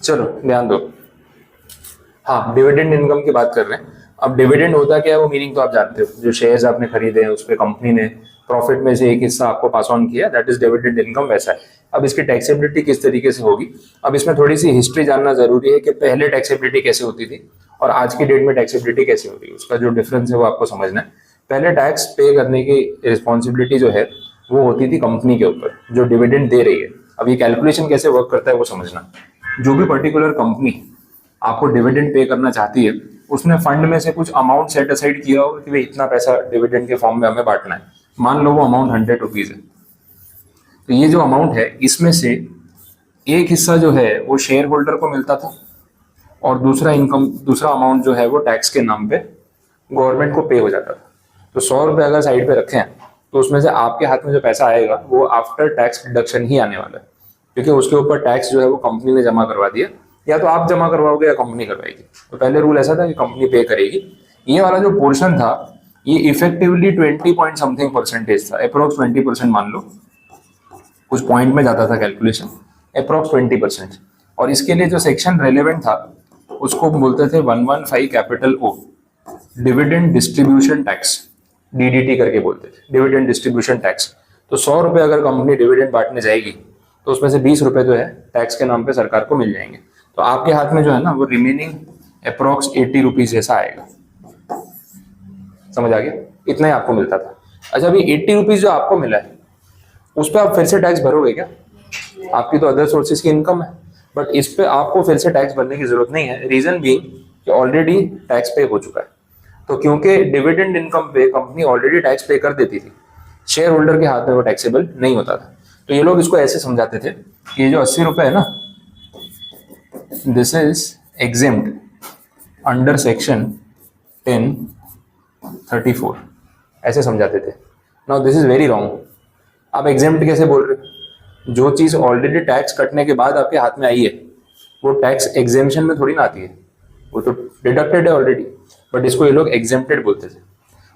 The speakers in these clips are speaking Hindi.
चलो ध्यान दो। हाँ, डिविडेंड इनकम की बात कर रहे हैं। अब डिविडेंड होता क्या है वो मीनिंग तो आप जानते हो, जो शेयर्स आपने खरीदे हैं उस पर कंपनी ने प्रॉफिट में से एक हिस्सा आपको पास ऑन किया, दैट इज डिविडेंड इनकम, वैसा है। अब इसकी टैक्सेबिलिटी किस तरीके से होगी, अब इसमें थोड़ी सी हिस्ट्री जानना जरूरी है कि पहले टैक्सेबिलिटी कैसे होती थी और आज की डेट में टैक्सेबिलिटी कैसे होती है, उसका जो डिफरेंस है वो आपको समझना है। पहले टैक्स पे करने की रिस्पॉन्सिबिलिटी जो है वो होती थी कंपनी के ऊपर जो डिविडेंड दे रही है। अब ये कैलकुलेशन कैसे वर्क करता है वो समझना। जो भी पर्टिकुलर कंपनी आपको डिविडेंड पे करना चाहती है उसने फंड में से कुछ अमाउंट सेट असाइड किया होगा कि भाई इतना पैसा डिविडेंड के फॉर्म में हमें बांटना है। मान लो वो अमाउंट 100 रुपीज है, तो ये जो अमाउंट है इसमें से एक हिस्सा जो है वो शेयर होल्डर को मिलता था और दूसरा अमाउंट जो है वो टैक्स के नाम पे गवर्नमेंट को पे हो जाता था। तो 100 रुपये अगर साइड पे रखे हैं तो उसमें से आपके हाथ में जो पैसा आएगा वो आफ्टर टैक्स डिडक्शन ही आने वाला है, क्योंकि उसके ऊपर टैक्स जो है वो कंपनी ने जमा करवा दिया, या तो आप जमा करवाओगे या कंपनी करवाएगी। तो पहले रूल ऐसा था कि कंपनी पे करेगी। ये वाला जो पोर्शन था ये इफेक्टिवली 20 पॉइंट समथिंग परसेंटेज था, अप्रोक्स 20% मान लो, कुछ पॉइंट में जाता था कैलकुलेशन, अप्रोक्स 20%। और इसके लिए जो सेक्शन रेलेवेंट था उसको बोलते थे 115 कैपिटल ओ, डिविडेंड डिस्ट्रीब्यूशन टैक्स, डीडीटी करके बोलते थे, डिविडेंड डिस्ट्रीब्यूशन टैक्स। तो 100 रुपये अगर कंपनी डिविडेंड बांटने जाएगी तो उसमें से 20 रुपये जो है टैक्स के नाम पे सरकार को मिल जाएंगे। तो आपके हाथ में जो है ना वो रिमेनिंग अप्रोक्स 80 रुपीज जैसा आएगा। समझ आ गया? इतना ही आपको मिलता था। अच्छा, अभी 80 रुपीज जो आपको मिला है उस पर आप फिर से टैक्स भरोगे क्या? आपकी तो अदर सोर्सेज की इनकम है, बट इस पे आपको फिर से टैक्स भरने की जरूरत नहीं है। रीजन भी कि ऑलरेडी टैक्स पे हो चुका है। तो क्योंकि डिविडेंड इनकम पे कंपनी ऑलरेडी टैक्स पे कर देती थी, शेयर होल्डर के हाथ में वो टैक्सेबल नहीं होता था। तो ये लोग इसको ऐसे समझाते थे कि ये जो 80 रुपये है ना, this is exempt under section 1034, ऐसे समझाते थे। Now this is very wrong. आप एग्जेम्प्ट कैसे बोल रहे हो? जो चीज ऑलरेडी टैक्स कटने के बाद आपके हाथ में आई है वो टैक्स एग्जेम्पशन में थोड़ी ना आती है, वो तो डिडक्टेड है ऑलरेडी, बट इसको ये लोग एग्जेम्प्टेड बोलते थे।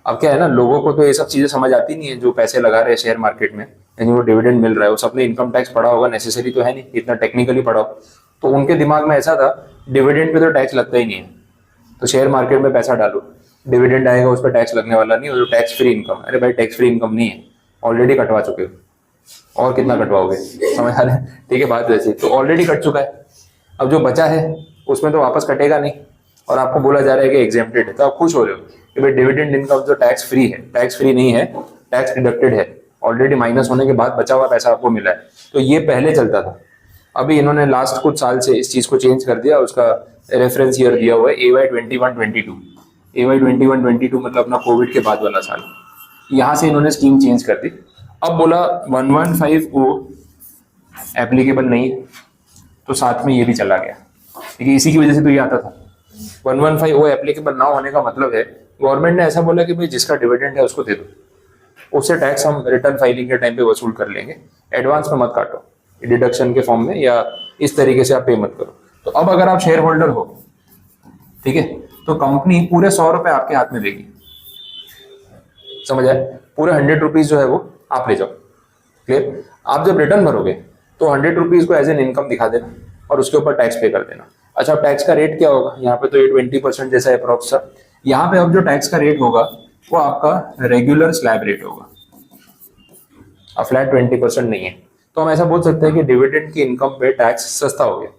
अब क्या है ना, लोगों को तो ये सब चीजें समझ आती नहीं है, जो पैसे लगा रहे हैं शेयर मार्केट में यानी वो डिविडेंड मिल रहा है, वो सबने इनकम टैक्स पढ़ा होगा, नेसेसरी तो है नहीं इतना टेक्निकली पढ़ा हो, तो उनके दिमाग में ऐसा था डिविडेंड पे तो टैक्स लगता ही नहीं है, तो शेयर मार्केट में पैसा डालो, डिविडेंड आएगा उस पर टैक्स लगने वाला नहीं, वो जो टैक्स फ्री इनकम। अरे भाई, टैक्स फ्री इनकम नहीं है, ऑलरेडी कटवा चुके हो, और कितना कटवाओगे? समझ आ रहा है? ठीक है, बात वैसी तो ऑलरेडी कट चुका है। अब जो बचा है उसमें तो वापस कटेगा नहीं, और आपको बोला जा रहा है कि एग्जेम्प्टेड है, तो आप खुश हो रहे हो कि भाई डिविडेंड इनकम जो टैक्स फ्री है, टैक्स फ्री नहीं है, टैक्स डिडक्टेड है, ऑलरेडी माइनस होने के बाद बचा हुआ पैसा आपको मिला है। तो ये पहले चलता था। अभी इन्होंने लास्ट कुछ साल से इस चीज को चेंज कर दिया, उसका रेफरेंस ईयर दिया हुआ है AY 21-22। AY 21-22 मतलब अपना कोविड के बाद वाला साल। यहाँ से इन्होंने स्कीम चेंज कर दी। अब बोला 115O एप्लीकेबल नहीं है, तो साथ में ये भी चला गया। देखिए, इसी की वजह से तो ये आता था। 115O एप्लीकेबल ना होने का मतलब है गवर्नमेंट ने ऐसा बोला कि भाई जिसका डिविडेंड है उसको दे दो, उससे टैक्स हम रिटर्न फाइलिंग के टाइम पे वसूल कर लेंगे, एडवांस में मत काटो, डिडक्शन के फॉर्म में या इस तरीके से आप पे मत करो। तो अब अगर आप शेयर होल्डर हो, ठीक है, तो कंपनी पूरे 100 रुपए आपके हाथ में देगी। समझ आए? पूरे 100 रुपीज जो है वो आप ले जाओ। क्लियर? आप जब रिटर्न भरोगे तो 100 रुपीज को एज एन इनकम दिखा देना और उसके ऊपर टैक्स पे कर देना। अच्छा, टैक्स का रेट क्या होगा? यहाँ पे तो ये 20% जैसा अप्रोक्स था। यहाँ पे अब जो टैक्स का रेट होगा वो आपका रेगुलर स्लैब रेट होगा, अब फ्लैट 20% नहीं है। तो हम ऐसा बोल सकते हैं कि डिविडेंड की इनकम पे टैक्स सस्ता हो गया।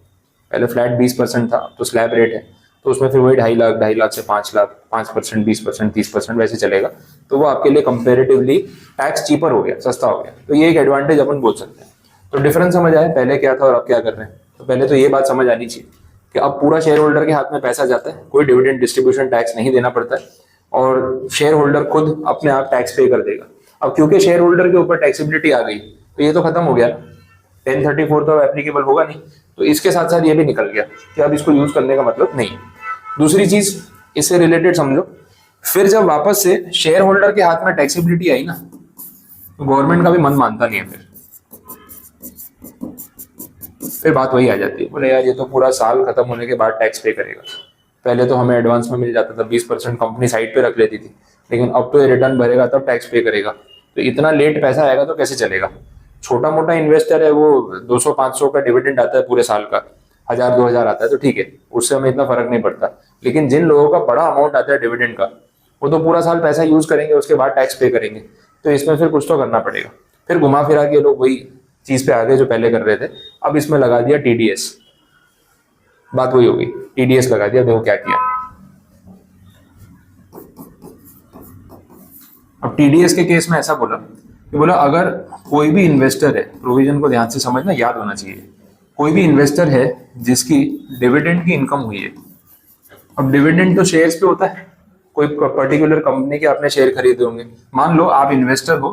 पहले फ्लैट 20% था, तो स्लैब रेट है, तो उसमें फिर वही 2.5 लाख से 5 लाख, 5%, 20%, 30% वैसे चलेगा। तो वो आपके लिए कंपेरेटिवली टैक्स चीपर हो गया, सस्ता हो गया। तो ये एक एडवांटेज अपन बोल सकते हैं। तो डिफरेंस समझ आए, पहले क्या था और अब क्या कर रहे हैं? तो पहले तो ये बात समझ आनी चाहिए कि अब पूरा शेयर होल्डर के हाथ में पैसा जाता है, कोई डिविडेंड डिस्ट्रीब्यूशन टैक्स नहीं देना पड़ता है, और शेयर होल्डर खुद अपने आप टैक्स पे कर देगा। अब क्योंकि शेयर होल्डर के ऊपर टैक्सेबिलिटी आ गई तो ये तो खत्म हो गया ना, 1034 तो एप्लीकेबल होगा नहीं। तो इसके साथ साथ ये भी निकल गया कि अब इसको यूज करने का मतलब नहीं। दूसरी चीज इससे रिलेटेड समझो, फिर जब वापस से शेयर होल्डर के हाथ में टैक्सेबिलिटी आई ना, तो गवर्नमेंट का भी मन मानता नहीं है। फिर बात वही आ जाती है, बोले यार ये तो पूरा साल खत्म होने के बाद टैक्स पे करेगा। पहले तो हमें एडवांस में मिल जाता था, 20% कंपनी साइड पे रख लेती थी, लेकिन अब तो ये रिटर्न भरेगा तब टैक्स पे करेगा, तो इतना लेट पैसा आएगा तो कैसे चलेगा। छोटा मोटा इन्वेस्टर है, वो 200-500 का डिविडेंड आता है पूरे साल का, 1000-2000 आता है तो ठीक है, उससे हमें इतना फर्क नहीं पड़ता। लेकिन जिन लोगों का बड़ा अमाउंट आता है डिविडेंड का, वो तो पूरा साल पैसा यूज करेंगे, उसके बाद टैक्स पे करेंगे, तो इसमें फिर कुछ तो करना पड़ेगा। फिर घुमा फिरा के लोग वही चीज पे आ गए जो पहले कर रहे थे, अब इसमें लगा दिया टीडीएस। बात वही होगी, टीडीएस लगा दिया, देखो क्या किया। अब टीडीएस के केस में ऐसा बोला कि बोला अगर कोई भी इन्वेस्टर है, प्रोविजन को ध्यान से समझना, याद होना चाहिए, कोई भी इन्वेस्टर है जिसकी डिविडेंड की इनकम हुई है। अब डिविडेंड तो शेयर्स पे होता है, कोई पर्टिकुलर कंपनी के आपने शेयर खरीदे होंगे। मान लो आप इन्वेस्टर हो,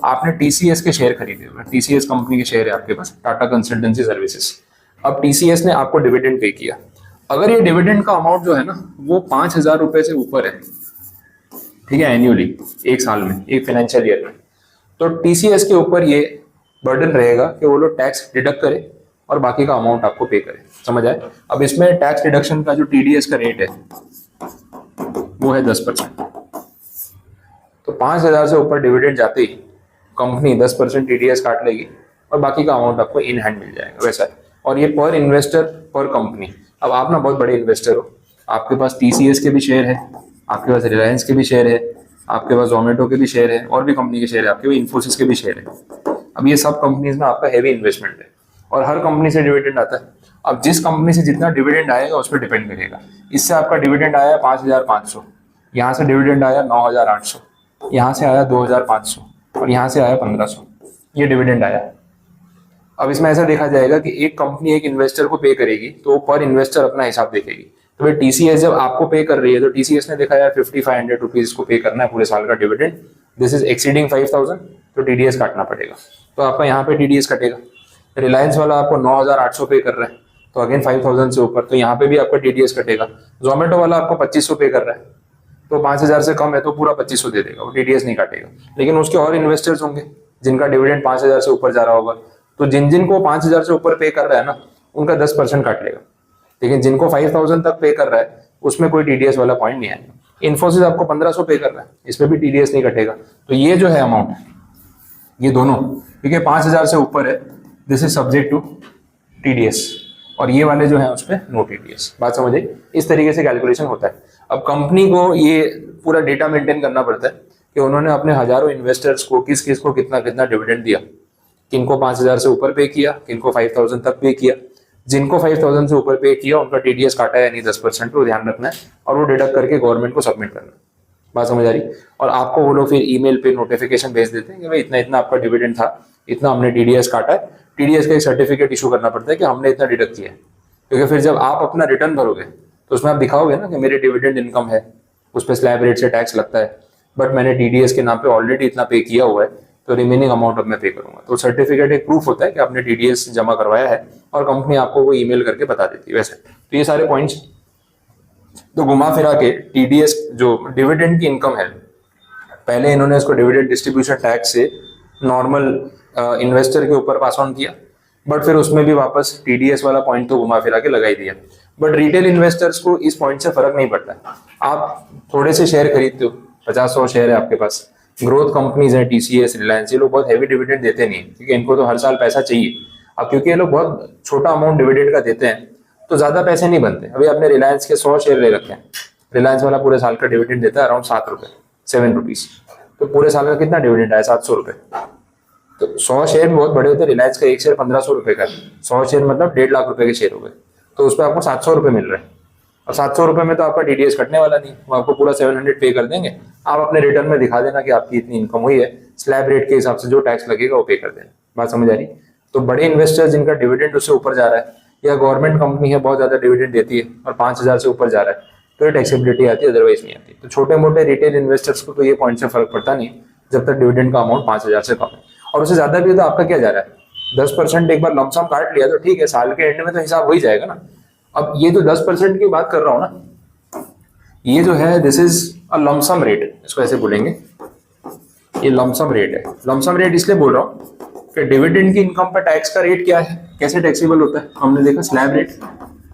आपने टीसीएस के शेयर खरीदे हुए, टीसीएस कंपनी के शेयर है आपके पास, टाटा कंसल्टेंसी सर्विसेज। अब टीसीएस ने आपको डिविडेंड पे किया, अगर ये डिविडेंड का अमाउंट जो है ना वो 5,000 रुपए से ऊपर है, ठीक है, एन्युअली, एक साल में, एक फाइनेंशियल ईयर में, तो टीसीएस के ऊपर ये बर्डन रहेगा कि वो लोग टैक्स डिडक्ट करे और बाकी का अमाउंट आपको पे करे। समझ आए। अब इसमें टैक्स डिडक्शन का जो टीडीएस का रेट है वो है 10%। तो 5,000 से ऊपर डिविडेंड जाते ही कंपनी 10% टीडीएस काट लेगी और बाकी का अमाउंट आपको इन हैंड मिल जाएगा, वैसा है। और ये पर इन्वेस्टर पर कंपनी। अब आप ना बहुत बड़े इन्वेस्टर हो, आपके पास टीसीएस के भी शेयर है, आपके पास रिलायंस के भी शेयर है, आपके पास जोमेटो के भी शेयर है, और भी कंपनी के शेयर है, आपके पास इन्फोसिस के भी शेयर है। अब ये सब कंपनीज में आपका हैवी इन्वेस्टमेंट है और हर कंपनी से डिविडेंड आता है। अब जिस कंपनी से जितना डिविडेंड आएगा उस पर डिपेंड करेगा। इससे आपका डिविडेंड आया 5,500, यहाँ से डिविडेंड आया 9,800, यहाँ से आया 2,500 और यहाँ से आया 1,500, ये डिविडेंड आया। अब इसमें ऐसा देखा जाएगा कि एक कंपनी एक इन्वेस्टर को पे करेगी तो पर इन्वेस्टर अपना हिसाब देखेगी। तो भाई टीसीएस जब आपको पे कर रही है तो टीसीएस ने देखा यार 5,500 रुपीज को पे करना है पूरे साल का डिविडेंड, दिस इज एक्सीडिंग 5,000, तो टीडीएस काटना पड़ेगा, तो आपका यहाँ पे टीडीएस कटेगा। रिलायंस वाला आपको 9,800 पे कर रहा है तो अगेन 5,000 से ऊपर, तो यहाँ पे भी आपका टीडीएस कटेगा। जोमेटो वाला आपको 2,500 पे कर रहा है तो 5,000 से कम है तो पूरा 2,500 दे देगा, वो टीडीएस नहीं काटेगा। लेकिन उसके और इन्वेस्टर्स होंगे जिनका डिविडेंड 5,000 से ऊपर जा रहा होगा, तो जिन जिन को 5,000 से ऊपर पे कर रहा है ना उनका 10% काट लेगा। लेकिन जिनको 5,000 तक पे कर रहा है उसमें कोई टीडीएस वाला पॉइंट नहीं आएगा। इन्फोसिस आपको 1,500 पे कर रहा है, इसमें भी टीडीएस नहीं कटेगा। तो ये जो है अमाउंट, ये दोनों, ठीक है, 5,000 से ऊपर है, this is subject to TDS, और ये वाले जो है उस पर नो टीडीएस। बात समझिए, इस तरीके से कैलकुलेशन होता है। अब कंपनी को ये पूरा डेटा मेंटेन करना पड़ता है कि उन्होंने अपने हजारों इन्वेस्टर्स को किस किस को कितना कितना डिविडेंड दिया, किनको 5,000 से ऊपर पे किया, किनको 5,000 तक पे किया। जिनको 5,000 से ऊपर पे किया उनका टीडीएस काटा है नहीं 10%, तो ध्यान रखना है और वो डिडक्ट करके गवर्नमेंट को सबमिट करना है। बात समझ आ रही। और आपको वो लोग फिर ईमेल पे नोटिफिकेशन भेज देते हैं कि भाई इतना इतना आपका डिविडेंड था, इतना हमने टीडीएस काटा है। टीडीएस का एक सर्टिफिकेट इशू करना पड़ता है कि हमने इतना डिडक्ट किया है, क्योंकि फिर जब आप अपना रिटर्न भरोगे तो उसमें आप दिखाओगे ना कि मेरे डिविडेंड इनकम है, उस पर स्लैब रेट से टैक्स लगता है, बट मैंने टीडीएस के नाम पे ऑलरेडी इतना पे किया हुआ है, तो रिमेनिंग अमाउंट अब मैं पे करूंगा। तो सर्टिफिकेट एक प्रूफ होता है कि आपने टीडीएस जमा करवाया है और कंपनी आपको वो ईमेल करके बता देती है। वैसे तो ये सारे पॉइंट्स, तो घुमा फिरा के टीडीएस जो डिविडेंड की इनकम है, पहले इन्होंने इसको डिविडेंड डिस्ट्रीब्यूशन टैक्स से नॉर्मल इन्वेस्टर के ऊपर पास ऑन किया, बट फिर उसमें भी वापस टीडीएस वाला पॉइंट तो घुमा फिरा के लगा ही दिया। बट रिटेल इन्वेस्टर्स को इस पॉइंट से फर्क नहीं पड़ता। आप थोड़े से शेयर खरीदते हो, 50-100 शेयर है आपके पास, ग्रोथ कंपनीज हैं, टीसीएस, रिलायंस, ये लोग बहुत हैवी डिविडेंड देते नहीं, क्योंकि इनको तो हर साल पैसा चाहिए। अब क्योंकि ये लोग बहुत छोटा अमाउंट डिविडेंड का देते हैं तो ज्यादा पैसे नहीं बनते। अभी आपने रिलायंस के 100 शेयर ले रखे हैं, रिलायंस वाला पूरे साल का डिविडेंड देता है अराउंड 7 रुपए, 7 रुपीज, तो पूरे साल का कितना डिविडेंड आया, 700 रुपए। तो 100 शेयर बहुत बड़े होते हैं, रिलायंस का एक शेयर 1,500 रुपए का है, 100 शेयर मतलब 1.5 लाख रुपए के शेयर हो गए, तो उस पर आपको 700 रुपए मिल रहे हैं। और 700 रुपए में तो आपका टीडीएस कटने वाला नहीं, वो आपको पूरा 700 पे कर देंगे। आप अपने रिटर्न में दिखा देना कि आपकी इतनी इनकम हुई है, स्लैब रेट के हिसाब से जो टैक्स लगेगा वो पे कर देना। बात समझ आ रही। तो बड़े इन्वेस्टर्स जिनका डिविडेंड उससे ऊपर जा रहा है, या गवर्नमेंट कंपनी है बहुत ज्यादा डिविडेंड देती है और 5,000 से ऊपर जा रहा है, तो ये टैक्सेबिलिटी आती है, अदरवाइज नहीं आती। तो छोटे मोटे रिटेल इन्वेस्टर्स को तो ये पॉइंट से फर्क पड़ता नहीं जब तक डिविडेंड का अमाउंट 5,000 से कम है। और उससे ज्यादा भी तो आपका क्या जा रहा है, 10% एक बार लमसम काट लिया तो ठीक है, साल के एंड में तो हिसाब हो ही जाएगा ना। अब ये जो 10% की बात कर रहा हूँ ना, ये जो है this is a lump sum rate, इसको ऐसे बोलेंगे, ये लमसम रेट है। लमसम रेट इसलिए बोल रहा हूँ कि डिविडेंड की इनकम पर टैक्स का रेट क्या है, कैसे टैक्सेबल होता है, हमने देखा स्लैब रेट,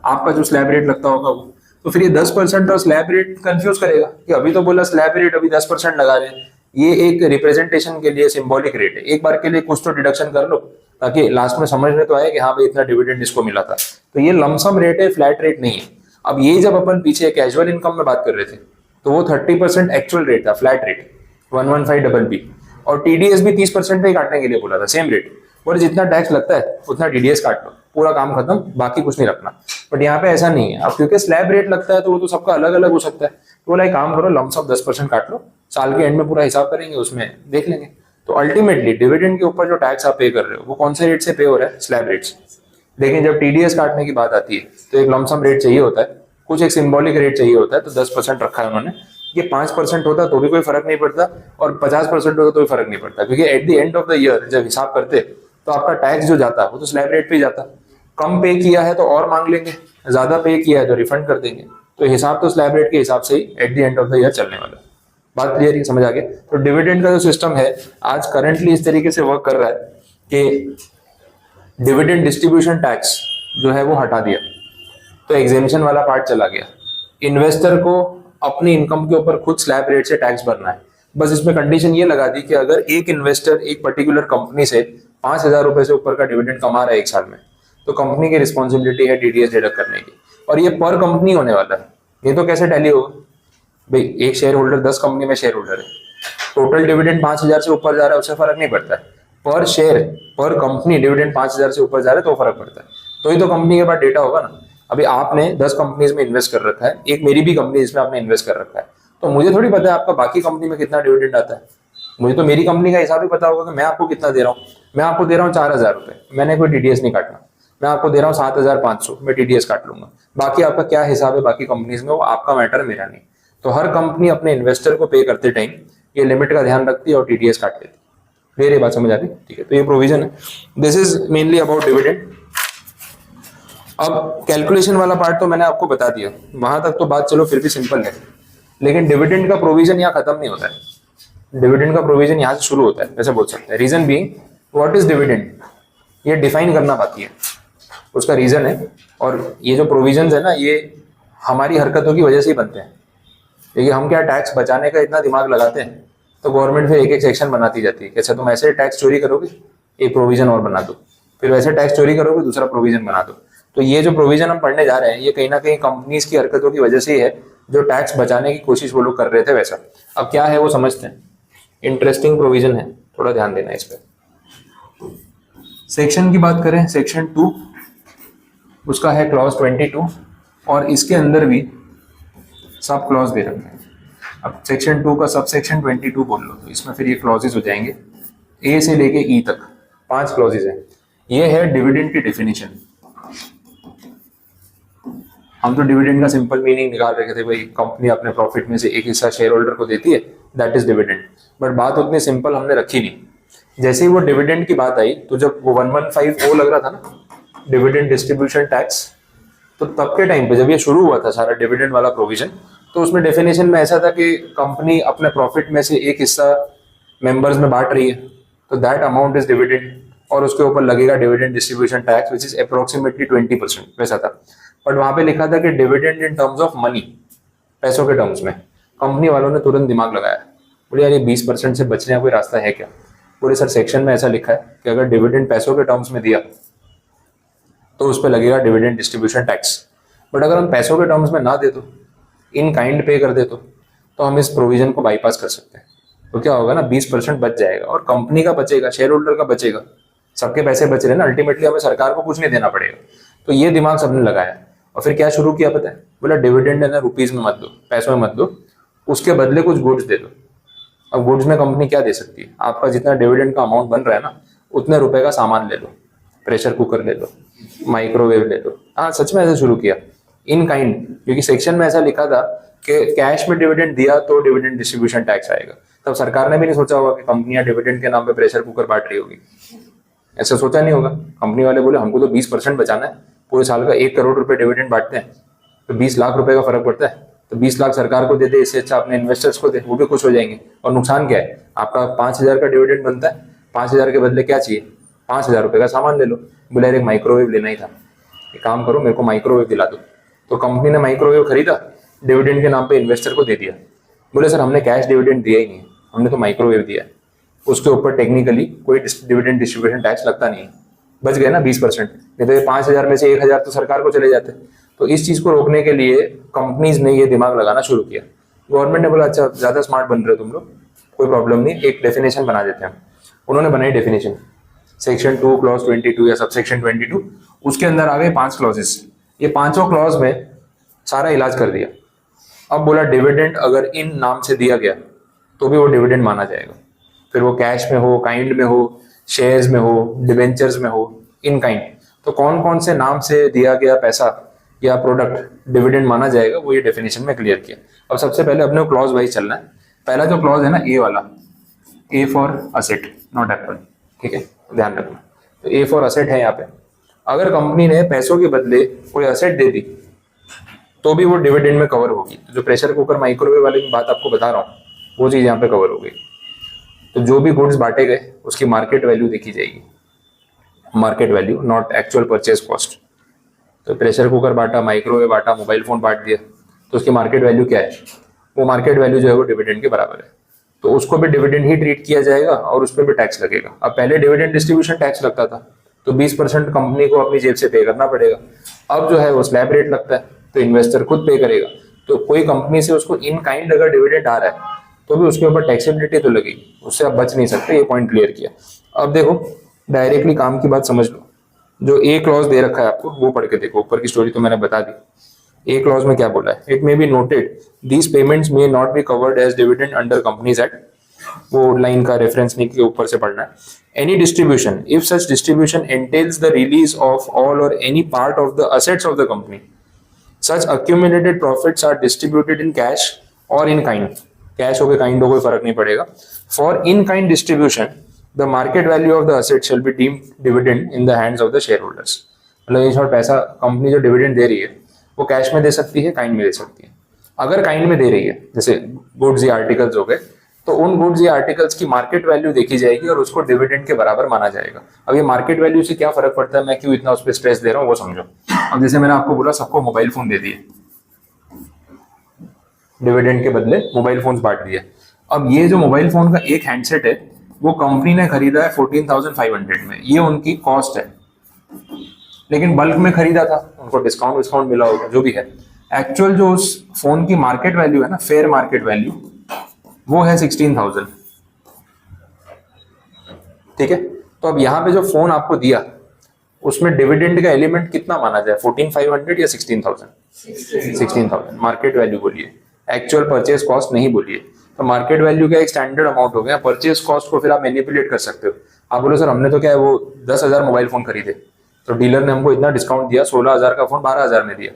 आपका जो स्लैब रेट लगता होगा वो, तो फिर ये 10% और स्लैब रेट कंफ्यूज करेगा कि अभी तो बोला स्लैब रेट, अभी 10% लगा रहे हैं। ये एक रिप्रेजेंटेशन के लिए सिंबॉलिक रेट है, एक बार के लिए कुछ तो डिडक्शन कर लो ताकि लास्ट में समझ में तो आए कि हाँ भाई इतना डिविडेंड इसको मिला था। तो ये लमसम रेट है, फ्लैट रेट नहीं है। अब ये जब अपन पीछे कैजुअल इनकम में बात कर रहे थे तो वो 30% एक्चुअल रेट था, फ्लैट रेट 115 और टीडीएस भी 30% पे ही काटने के लिए बोला था, सेम रेट। और जितना टैक्स लगता है उतना टीडीएस काट लो, पूरा काम खत्म, बाकी कुछ नहीं रखना। बट यहाँ पे ऐसा नहीं है। अब क्योंकि स्लैब रेट लगता है तो वो तो सबका अलग अलग हो सकता है, तो बोला एक काम करो लमसम 10% काट लो, साल के एंड में पूरा हिसाब करेंगे, उसमें देख लेंगे। तो अल्टीमेटली डिविडेंड के ऊपर जो टैक्स आप पे कर रहे हो वो कौन से रेट से पे हो रहा है, स्लैब रेट से। लेकिन जब टीडीएस काटने की बात आती है तो एक लमसम रेट चाहिए होता है, कुछ एक सिंबॉलिक रेट चाहिए होता है। तो 10% रखा है उन्होंने। ये 5% होता तो भी कोई फर्क नहीं पड़ता और 50% होता तो भी फर्क नहीं पड़ता, क्योंकि eight the end of the year जब हिसाब करते तो आपका टैक्स जो जाता वो तो स्लैब रेट पे ही जाता। कम पे किया है तो और मांग लेंगे, ज्यादा पे किया है तो रिफंड कर देंगे। तो हिसाब तो स्लैब रेट के हिसाब से ही at the end of the year चलने वाला है। बात क्लियर है, समझ आ गया। तो डिविडेंड का जो सिस्टम है आज करंटली इस तरीके से वर्क कर रहा है कि डिविडेंड डिस्ट्रीब्यूशन टैक्स जो है वो हटा दिया, तो एग्जेम्पशन वाला पार्ट चला गया। इन्वेस्टर को अपनी इनकम के ऊपर खुद स्लैब रेट से टैक्स भरना है। बस इसमें कंडीशन ये लगा दी कि अगर एक इन्वेस्टर एक पर्टिकुलर कंपनी से 5,000 रुपए से ऊपर का डिविडेंड कमा रहा है एक साल में, तो कंपनी की रिस्पॉन्सिबिलिटी है टीडीएस डिडक्ट करने की। और ये पर कंपनी होने वाला है, ये तो कैसे टैली होगा भाई, एक शेयर होल्डर 10 कंपनी में शेयर होल्डर है, टोटल डिविडेंड 5,000 से ऊपर जा रहा है उससे फर्क नहीं पड़ता है, पर शेयर पर कंपनी डिविडेंड 5,000 से ऊपर जा रहा है तो फर्क पड़ता है। तो ही तो कंपनी के पास डेटा होगा ना। अभी आपने 10 कंपनीज में इन्वेस्ट कर रखा है, एक मेरी भी कंपनी जिसमें आपने इन्वेस्ट कर रखा है, तो मुझे थोड़ी पता है आपका बाकी कंपनी में कितना डिविडेंड आता है। मुझे तो मेरी कंपनी का हिसाब ही पता होगा कि मैं आपको कितना दे रहा हूँ। मैं आपको दे रहा हूँ 4,000 रुपए, मैंने कोई टीडीएस नहीं काटना। मैं आपको दे रहा हूँ 7,500, मैं टीडीएस काट लूंगा। बाकी आपका क्या हिसाब है बाकी कंपनीज में वो आपका मैटर, मेरा नहीं। तो हर कंपनी अपने इन्वेस्टर को पे करते टाइम ये लिमिट का ध्यान रखती है और टीडीएस काट लेती है। क्लियर ये बात समझ आती है? ठीक है, तो ये प्रोविजन है। This is mainly about dividend. अब कैलकुलेशन वाला पार्ट तो मैंने आपको बता दिया, वहां तक तो बात चलो फिर भी सिंपल है। लेकिन डिविडेंड का प्रोविजन यहाँ खत्म नहीं होता है, डिविडेंड का प्रोविजन यहाँ से शुरू होता है, ऐसे बोल सकते हैं। Reason being what is dividend, ये डिफाइन करना बाकी है, उसका रीजन है। और ये जो प्रोविजन है ना, ये हमारी हरकतों की वजह से ही बनते हैं। देखिए हम क्या टैक्स बचाने का इतना दिमाग लगाते हैं तो गवर्नमेंट फिर एक एक सेक्शन बनाती जाती है, अच्छा तुम ऐसे टैक्स चोरी करोगे एक प्रोविजन और बना दो, फिर वैसे टैक्स चोरी करोगे दूसरा प्रोविजन बना दो। तो ये जो प्रोविजन हम पढ़ने जा रहे हैं ये कहीं ना कहीं कंपनीज की हरकतों की वजह से ही है, जो टैक्स बचाने की कोशिश वो लोग कर रहे थे वैसा। अब क्या है वो समझते हैं, इंटरेस्टिंग प्रोविजन है, थोड़ा ध्यान देना इस पर। सेक्शन की बात करें, सेक्शन 2 उसका है क्लॉज 22 और इसके अंदर भी सब क्लॉज दे रखे हैं। अब सेक्शन 2 का सब सेक्शन 22 बोल लो तो इसमें फिर ये क्लॉजेज हो जाएंगे, ए से लेके ई तक 5 क्लॉजेज हैं। ये है डिविडेंड की डेफिनेशन। हम तो डिविडेंड का सिंपल मीनिंग निकाल रहे थे, भाई कंपनी अपने प्रॉफिट में से एक हिस्सा शेयर होल्डर को देती है, दैट इज डिविडेंड। बट बात उतनी सिंपल हमने रखी नहीं। जैसे ही वो डिविडेंड की बात आई तो जब वो 115 ओ लग रहा था ना, डिविडेंड डिस्ट्रीब्यूशन टैक्स, तो तब के टाइम पे जब ये शुरू हुआ था सारा डिविडेंड वाला प्रोविजन, तो उसमें डेफिनेशन में ऐसा था कि कंपनी अपने प्रॉफिट में से एक हिस्सा मेंबर्स में बांट रही है, तो दैट अमाउंट इज डिविडेंड, और उसके ऊपर लगेगा dividend distribution tax which is approximately 20%, वैसा था। बट वहां पे लिखा था कि dividend in terms of money, पैसों के टर्म्स में। कंपनी वालों ने तुरंत दिमाग लगाया, बोले यार ये 20% से बचने का कोई रास्ता है क्या? बोले सर सेक्शन में ऐसा लिखा है कि अगर डिविडेंड पैसों के टर्म्स में दिया तो उस पर लगेगा डिविडेंड डिस्ट्रीब्यूशन टैक्स। बट अगर हम पैसों के टर्म्स में ना दे, तो इन काइंड पे कर दे, तो हम इस प्रोविजन को बाईपास कर सकते हैं। तो क्या होगा ना, 20% बच जाएगा और कंपनी का बचेगा, शेयर होल्डर का बचेगा, सबके पैसे बच रहे हैं ना, अल्टीमेटली हमें सरकार को कुछ नहीं देना पड़ेगा। तो ये दिमाग सबने लगाया और फिर क्या शुरू किया पता है, बोला डिविडेंड है ना रुपीज में मत दो, पैसों में मत दो, उसके बदले कुछ गुड्स दे दो। अब गुड्स में कंपनी क्या दे सकती है, आपका जितना डिविडेंड का अमाउंट बन रहा है ना उतने रुपए का सामान ले लो, प्रेशर कुकर ले लो, माइक्रोवेव ले लो। हाँ सच में ऐसे शुरू किया इन काइंड, क्योंकि सेक्शन में ऐसा लिखा था कि कैश में डिविडेंड दिया तो डिविडेंड डिस्ट्रीब्यूशन टैक्स आएगा। तब सरकार ने भी नहीं सोचा होगा कि कंपनियां डिविडेंड के नाम पे प्रेशर कुकर बांट रही होगी, ऐसा सोचा नहीं होगा। कंपनी वाले बोले हमको तो 20% बचाना है, पूरे साल का 1 करोड़ रुपए डिविडेंड बांटते हैं तो 20 लाख रुपए का फर्क पड़ता है, तो 20 लाख सरकार को दे दे, इससे अच्छा अपने इन्वेस्टर्स को दे, वो भी खुश हो जाएंगे। और नुकसान क्या है, आपका 5,000 का डिविडेंड बनता है, 5,000 के बदले क्या चाहिए, 5,000 रुपए का सामान ले लो। बोला एक माइक्रोवेव लेना ही था, एक काम करो मेरे को माइक्रोवेव दिला दो। तो कंपनी ने माइक्रोवेव खरीदा, डिविडेंड के नाम पे इन्वेस्टर को दे दिया। बोले सर हमने कैश डिविडेंड दिया ही नहीं, हमने तो माइक्रोवेव दिया है, उसके ऊपर टेक्निकली कोई डिविडेंड डिस्ट्रीब्यूशन टैक्स लगता नहीं है, बच गए ना 20%। नहीं तो ये 5,000 में से 1,000 तो सरकार को चले जाते। तो इस चीज को रोकने के लिए कंपनीज ने ये दिमाग लगाना शुरू किया। गवर्नमेंट ने बोला अच्छा ज्यादा स्मार्ट बन रहे हो तुम लोग, कोई प्रॉब्लम नहीं, एक डेफिनेशन बना देते हैं। उन्होंने बनाई डेफिनेशन, सेक्शन 2 क्लॉज 22 या सबसेक्शन 22, उसके अंदर आ गए 5 क्लॉजेस। ये पांचों क्लॉज में सारा इलाज कर दिया। अब बोला डिविडेंड अगर इन नाम से दिया गया तो भी वो डिविडेंड माना जाएगा, फिर वो कैश में हो, काइंड में हो, शेयर्स में हो, डिबेंचर्स में हो, इन काइंड। तो कौन कौन से नाम से दिया गया पैसा या प्रोडक्ट डिविडेंड माना जाएगा, वो ये डेफिनेशन में क्लियर किया। अब सबसे पहले अपने को क्लॉज वाइज चलना है। पहला जो क्लॉज है ना, ए वाला, A for asset not Apple, ठीक है, ध्यान रखना। तो ए फॉर असेट है यहाँ पे। अगर कंपनी ने पैसों के बदले कोई असेट दे दी तो भी वो डिविडेंड में कवर होगी। जो प्रेशर कुकर माइक्रोवेव वाली बात आपको बता रहा हूँ, वो चीज यहाँ पे कवर हो गई। तो जो भी गुड्स बांटे गए उसकी मार्केट वैल्यू देखी जाएगी, market value not actual purchase cost. तो प्रेशर कुकर बांटा, माइक्रोवेव बांटा, मोबाइल फोन बांट दिया, तो उसकी मार्केट वैल्यू क्या है? वो मार्केट वैल्यू जो है वो डिविडेंड के बराबर है। तो उसको भी डिविडेंड ही ट्रीट किया जाएगा और उस पर भी टैक्स लगेगा। अब पहले डिविडेंड डिस्ट्रीब्यूशन टैक्स लगता था, तो 20% कंपनी को अपनी जेब से पे करना पड़ेगा। अब जो है वो स्लैब रेट लगता है, तो इन्वेस्टर खुद पे करेगा। तो कोई कंपनी से उसको इन काइंड अगर डिविडेंड आ रहा है तो भी उसके ऊपर टैक्सेबिलिटी तो लगेगी, उससे आप बच नहीं सकते। ये पॉइंट क्लियर किया। अब देखो डायरेक्टली काम की बात समझ लो। जो ए क्लॉज दे रखा है आपको वो पढ़ के देखो, ऊपर की स्टोरी तो मैंने बता दी। ए क्लॉज में क्या बोला है? It may be noted these payments may not be covered as dividend under companies act. वो लाइन का रेफरेंस नहीं के ऊपर से पढ़ना है। Any distribution if such distribution entails the release of all और any part of the assets of the company, such accumulated profits are distributed in cash or in kind। Cash हो के काइंड हो कोई फर्क नहीं पड़ेगा। For in kind distribution the market value of the asset shall be deemed dividend in the hands of the share holders. मतलब ये शॉर्ट पैसा कंपनी जो डिविडेंड दे रही है वो कैश में दे सकती है, काइंड में दे सकती है। अगर काइंड में दे रही है, जैसे गुड्स या आर्टिकल्स हो गए, तो उन गुड्स या आर्टिकल्स की मार्केट वैल्यू देखी जाएगी और उसको डिविडेंड के बराबर माना जाएगा। अब ये मार्केट वैल्यू से क्या फर्क पड़ता है, मैं क्यों इतना उस पर स्ट्रेस दे रहा हूँ वो समझो। अब जैसे मैंने आपको बोला सबको मोबाइल फोन दे दिए, डिविडेंड के बदले मोबाइल फोन बांट दिए। अब ये जो मोबाइल फोन का एक हैंडसेट है वो कंपनी ने खरीदा है 14,500 में, ये उनकी कॉस्ट है। लेकिन बल्क में खरीदा था, उनको डिस्काउंट मिला होगा, जो भी है। एक्चुअल जो उस फोन की मार्केट वैल्यू है ना, फेयर मार्केट वैल्यू, वो है 16,000। ठीक है। तो अब यहाँ पे जो फोन आपको दिया उसमें डिविडेंड का एलिमेंट कितना माना जाए, 14,500 या 16,000? 16,000 मार्केट वैल्यू बोलिए, एक्चुअल परचेज कॉस्ट नहीं बोलिए। तो मार्केट वैल्यू का एक स्टैंडर्ड अमाउंट हो गया। परचेज कॉस्ट को फिर आप मैनिपुलेट कर सकते हो। आप बोलो सर हमने तो क्या है वो 10,000 मोबाइल फोन खरीदे, तो डीलर ने हमको इतना डिस्काउंट दिया, 16,000 का फोन 12,000 में दिया,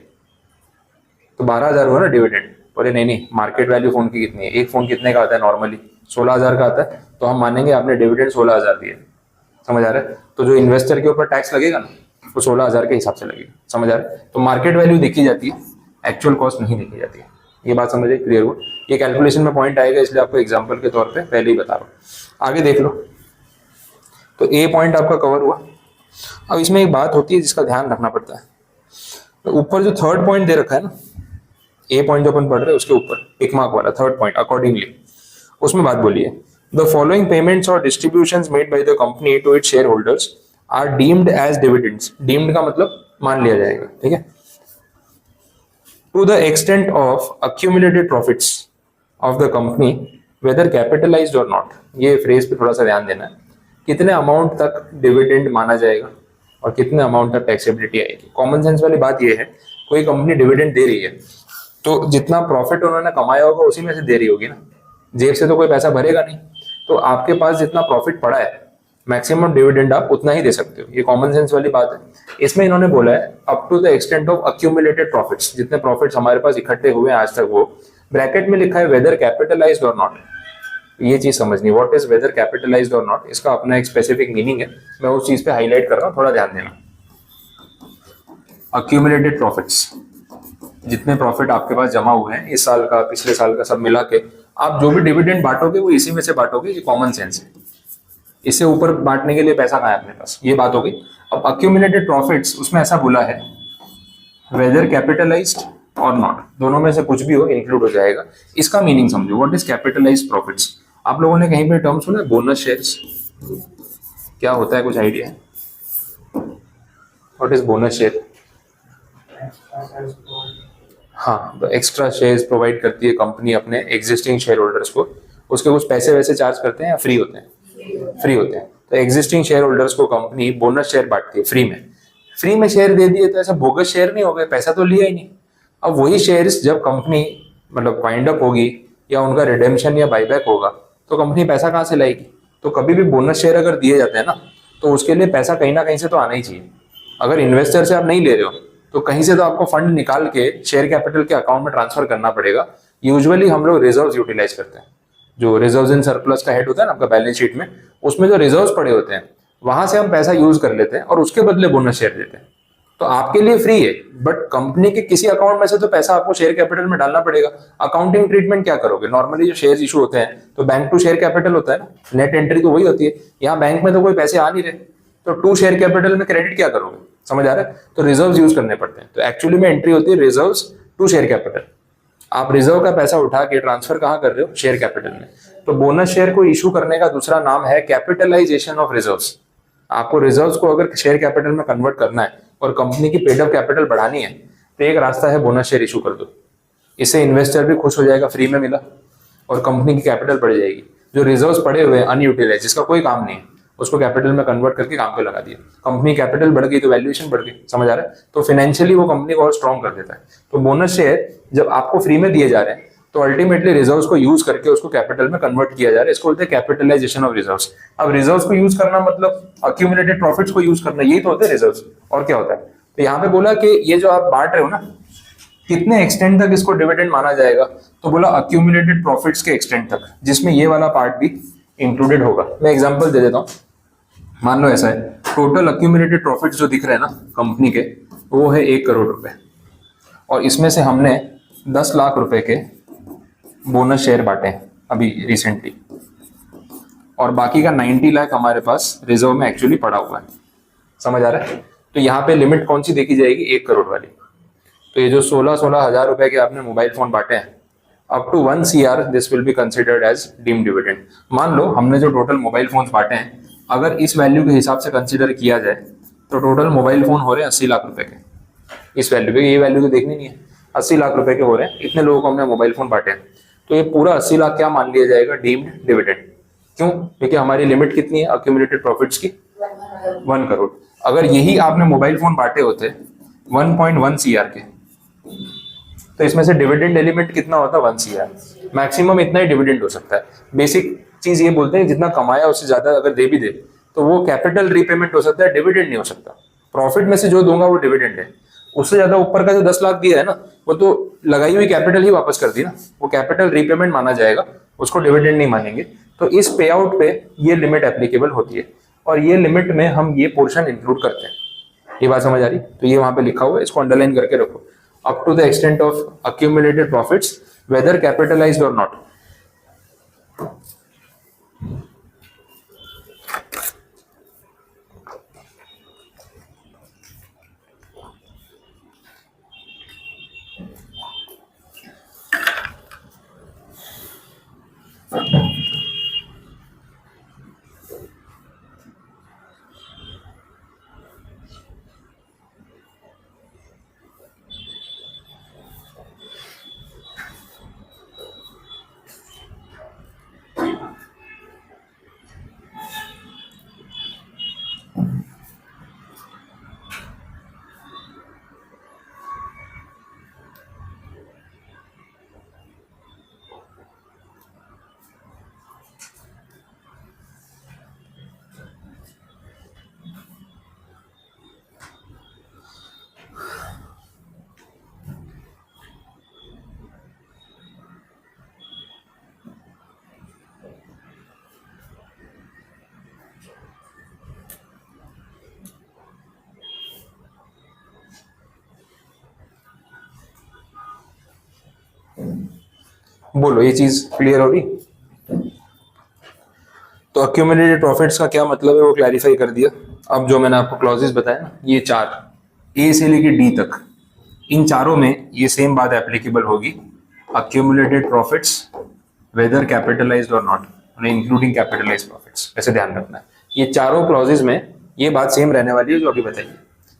तो 12,000 हुआ ना डिविडेंड। बोले नहीं, मार्केट वैल्यू फोन की कितनी है, एक फोन कितने का आता है नॉर्मली, 16,000 का आता है, तो हम मानेंगे आपने डिविडेंड 16,000 दिए। समझ आ रहा है? तो जो इन्वेस्टर के ऊपर टैक्स लगेगा ना वो 16,000 के हिसाब से लगेगा। समझ आ रहा है? तो मार्केट वैल्यू देखी जाती है, एक्चुअल कॉस्ट नहीं देखी जाती है। ये बात समझिए, क्लियर हुआ? ये कैलकुलेशन में पॉइंट आएगा, इसलिए आपको एग्जांपल के तौर पे पहले ही बता रहा हूँ। आगे देख लो। तो ए पॉइंट आपका कवर हुआ। अब इसमें एक बात होती है जिसका ध्यान रखना पड़ता है। तो ऊपर जो थर्ड पॉइंट दे रखा है ना, ए पॉइंट जो अपन पढ़ रहे हैं उसके ऊपर टिक मार्क वाला थर्ड पॉइंट, अकॉर्डिंगली उसमें बात बोलिए, द फॉलोइंग पेमेंट्स और distributions made by the company to its share holders are deemed as dividends. Deemed का मतलब मान लिया जाएगा, ठीक है। To the extent of accumulated profits of the company whether capitalized or not। ये फ्रेज पे थोड़ा सा ध्यान देना है। कितने अमाउंट तक डिविडेंड माना जाएगा और कितने अमाउंट तक टैक्सेबिलिटी आएगी। कॉमन सेंस वाली बात ये है, कोई कंपनी डिविडेंड दे रही है तो जितना प्रॉफिट उन्होंने कमाया होगा उसी में से दे रही होगी ना, जेब से तो कोई पैसा भरेगा नहीं। तो आपके पास जितना प्रॉफिट पड़ा है मैक्सिमम डिविडेंड आप उतना ही दे सकते हो। ये कॉमन सेंस वाली बात है। इसमें इन्होंने बोला है up to the extent of accumulated profits, जितने प्रॉफिट्स हमारे पास इकट्ठे हुए हैं आज तक, वो ब्रैकेट में लिखा है वेदर कैपिटलाइज्ड और नॉट। ये चीज समझनी, व्हाट इज वेदर कैपिटलाइज्ड और नॉट, इसका अपना एक स्पेसिफिक मीनिंग है। मैं उस चीज पे हाईलाइट कर रहा हूँ, थोड़ा ध्यान देना। अक्यूमुलेटेड प्रॉफिट्स, जितने प्रॉफिट आपके पास जमा हुए हैं इस साल का, पिछले साल का, सब मिला के आप जो भी डिविडेंड बांटोगे वो इसी में से बांटोगे। ये कॉमन सेंस है। इससे ऊपर बांटने के लिए पैसा कहाँ है अपने पास, ये बात होगी। अब अक्यूमुलेटेड प्रॉफिट्स, उसमें ऐसा बोला है वेदर कैपिटलाइज्ड और नॉट, दोनों में से कुछ भी हो इंक्लूड हो जाएगा। इसका मीनिंग समझो, व्हाट इज कैपिटलाइज्ड प्रॉफिट्स। आप लोगों ने कहीं पे टर्म सुना है बोनस शेयर्स, क्या होता है, कुछ आइडिया है? What is bonus share? हाँ, तो एक्स्ट्रा शेयर्स प्रोवाइड करती है कंपनी अपने एग्जिस्टिंग शेयर होल्डर्स को। उसके कुछ पैसे वैसे चार्ज करते हैं या फ्री होते हैं? फ्री होते हैं। तो एग्जिस्टिंग शेयर होल्डर्स को कंपनी बोनस शेयर बांटती है फ्री में। फ्री में शेयर दे दिए तो ऐसा बोगस शेयर नहीं हो गए, पैसा तो लिया ही नहीं। अब वही शेयर्स जब कंपनी मतलब वाइंड अप होगी या उनका रिडेम्पशन या बाईबैक होगा तो कंपनी पैसा कहाँ से लाएगी? तो कभी भी बोनस शेयर अगर दिए जाते हैं ना तो उसके लिए पैसा कहीं ना कहीं से तो आना ही चाहिए। अगर इन्वेस्टर से आप नहीं ले रहे हो तो कहीं से तो आपको फंड निकाल के शेयर कैपिटल के अकाउंट में ट्रांसफर करना पड़ेगा। यूजुअली हम लोग रिजर्व्स यूटिलाइज करते हैं, जो रिजर्व्स इन सरप्लस का हेड होता है ना आपका बैलेंस शीट में, उसमें जो रिजर्व्स पड़े होते हैं वहां से हम पैसा यूज कर लेते हैं और उसके बदले बोनस शेयर देते हैं। तो आपके लिए फ्री है, बट कंपनी के किसी अकाउंट में से तो पैसा आपको शेयर कैपिटल में डालना पड़ेगा। अकाउंटिंग ट्रीटमेंट क्या करोगे? नॉर्मली जो शेयर इशू होते हैं तो बैंक टू शेयर कैपिटल होता है ना, नेट एंट्री तो वही होती है। यहाँ बैंक में तो कोई पैसे आ नहीं रहे, तो टू शेयर कैपिटल में क्रेडिट क्या करोगे? समझ आ रहा है? तो रिजर्व्स यूज करने पड़ते हैं। तो एक्चुअली में एंट्री होती है रिजर्व्स टू शेयर कैपिटल। आप रिजर्व का पैसा उठा के ट्रांसफर कहाँ कर रहे हो? शेयर कैपिटल में। तो बोनस शेयर को इशू करने का दूसरा नाम है कैपिटलाइजेशन ऑफ रिजर्व्स। आपको रिजर्व्स को अगर शेयर कैपिटल में कन्वर्ट करना है और कंपनी की पेड अप कैपिटल बढ़ानी है तो एक रास्ता है बोनस शेयर इशू कर दो। इससे इन्वेस्टर भी खुश हो जाएगा, फ्री में मिला, और कंपनी की कैपिटल बढ़ जाएगी। जो रिजर्व्स पड़े हुए हैं अनयूटिलाइज, जिसका कोई काम नहीं है, उसको कैपिटल में कन्वर्ट करके काम पे लगा दिया। कंपनी कैपिटल बढ़ गई तो वैल्यूएशन बढ़ गई। समझ आ रहा है? तो फाइनेंशियली वो कंपनी को और स्ट्रॉन्ग कर देता है। तो बोनस शेयर जब आपको फ्री में दिए जा रहे हैं तो अल्टीमेटली रिजर्व्स को यूज करके उसको कैपिटल में कन्वर्ट किया जा रहा है। इसको बोलते हैं कैपिटलाइजेशन ऑफ रिजर्व्स। अब रिजर्व्स को यूज करना मतलब अक्यूमुलेटेड प्रॉफिट्स को यूज करना, यही तो होते हैं रिजर्व्स। और क्या होता है? तो यहाँ पे बोला कि ये जो आप बांट रहे हो ना, कितने एक्सटेंड तक इसको डिविडेंड माना जाएगा? तो बोला अक्यूमुलेटेड प्रॉफिट्स के एक्सटेंड तक, जिसमें ये वाला पार्ट भी इंक्लूडेड होगा। मैं एग्जांपल दे देता हूँ। मान लो ऐसा है, टोटल अक्यूमुलेटेड प्रॉफिट्स जो दिख रहे हैं ना कंपनी के, वो है 1 करोड़ रुपए, और इसमें से हमने 10 लाख रुपए के बोनस शेयर बांटे हैं अभी रिसेंटली, और बाकी का 90 लाख हमारे पास रिजर्व में एक्चुअली पड़ा हुआ है। समझ आ रहा है? तो यहाँ पे लिमिट कौन सी देखी जाएगी? 1 करोड़ वाली। तो ये जो 16 हजार रुपए के आपने मोबाइल फोन बांटे हैं, up to 1 CR this will be considered as deemed dividend. मान लो हमने जो टोटल मोबाइल फोन बांटे हैं, अगर इस वैल्यू के हिसाब से कंसिडर किया जाए तो टोटल मोबाइल फोन हो रहे हैं 80 लाख रुपए के। इस वैल्यू पे, ये वैल्यू तो देखनी नहीं है, 80 लाख रुपए के हो रहे हैं। इतने लोगों को हमने मोबाइल फोन बांटे हैं, तो ये पूरा 80 लाख क्या मान लिया जाएगा? Deemed dividend. क्यों? क्योंकि हमारी लिमिट कितनी है अक्यूमुलेटेड प्रॉफिट्स की? 1 करोड़। अगर यही आपने मोबाइल फोन बांटे होते 1.1 CR के, तो इसमें से डिविडेंड एलिमेंट कितना होता? 1 CR। मैक्सिमम इतना ही डिविडेंड हो सकता है। बेसिक चीज ये बोलते हैं जितना कमाया उससे ज्यादा अगर दे भी दे तो वो कैपिटल रीपेमेंट हो सकता है, डिविडेंड नहीं हो सकता। प्रॉफिट में से जो दूंगा वो डिविडेंड है, उससे ज्यादा ऊपर का जो 10 लाख दिया है ना, वो तो लगाई हुई कैपिटल ही वापस कर दी ना, वो कैपिटल रीपेमेंट माना जाएगा, उसको डिविडेंड नहीं मानेंगे। तो इस पे आउट पे ये लिमिट एप्लीकेबल होती है, और ये लिमिट में हम ये पोर्शन इंक्लूड करते हैं। ये बात समझ आ रही? तो ये वहां पे लिखा हुआ है, इसको अंडरलाइन करके रखो। Up to the extent of accumulated profits whether capitalised और नॉट। बोलो, ये चीज क्लियर हो रही? तो अक्यूमुलेटेड प्रॉफिट्स का क्या मतलब है वो क्लैरिफाई कर दिया। अब जो मैंने आपको क्लॉजेस बताया ना, ये 4 A से लेके D तक, इन चारों में ये सेम बात एप्लीकेबल होगी, अक्यूमुलेटेड प्रॉफिट्स वेदर कैपिटलाइज्ड और नॉट, इंक्लूडिंग कैपिटलाइज्ड प्रॉफिट्स, ऐसे ध्यान रखना है। ये चारों क्लॉजेज में ये बात सेम रहने वाली है जो अभी बताइए।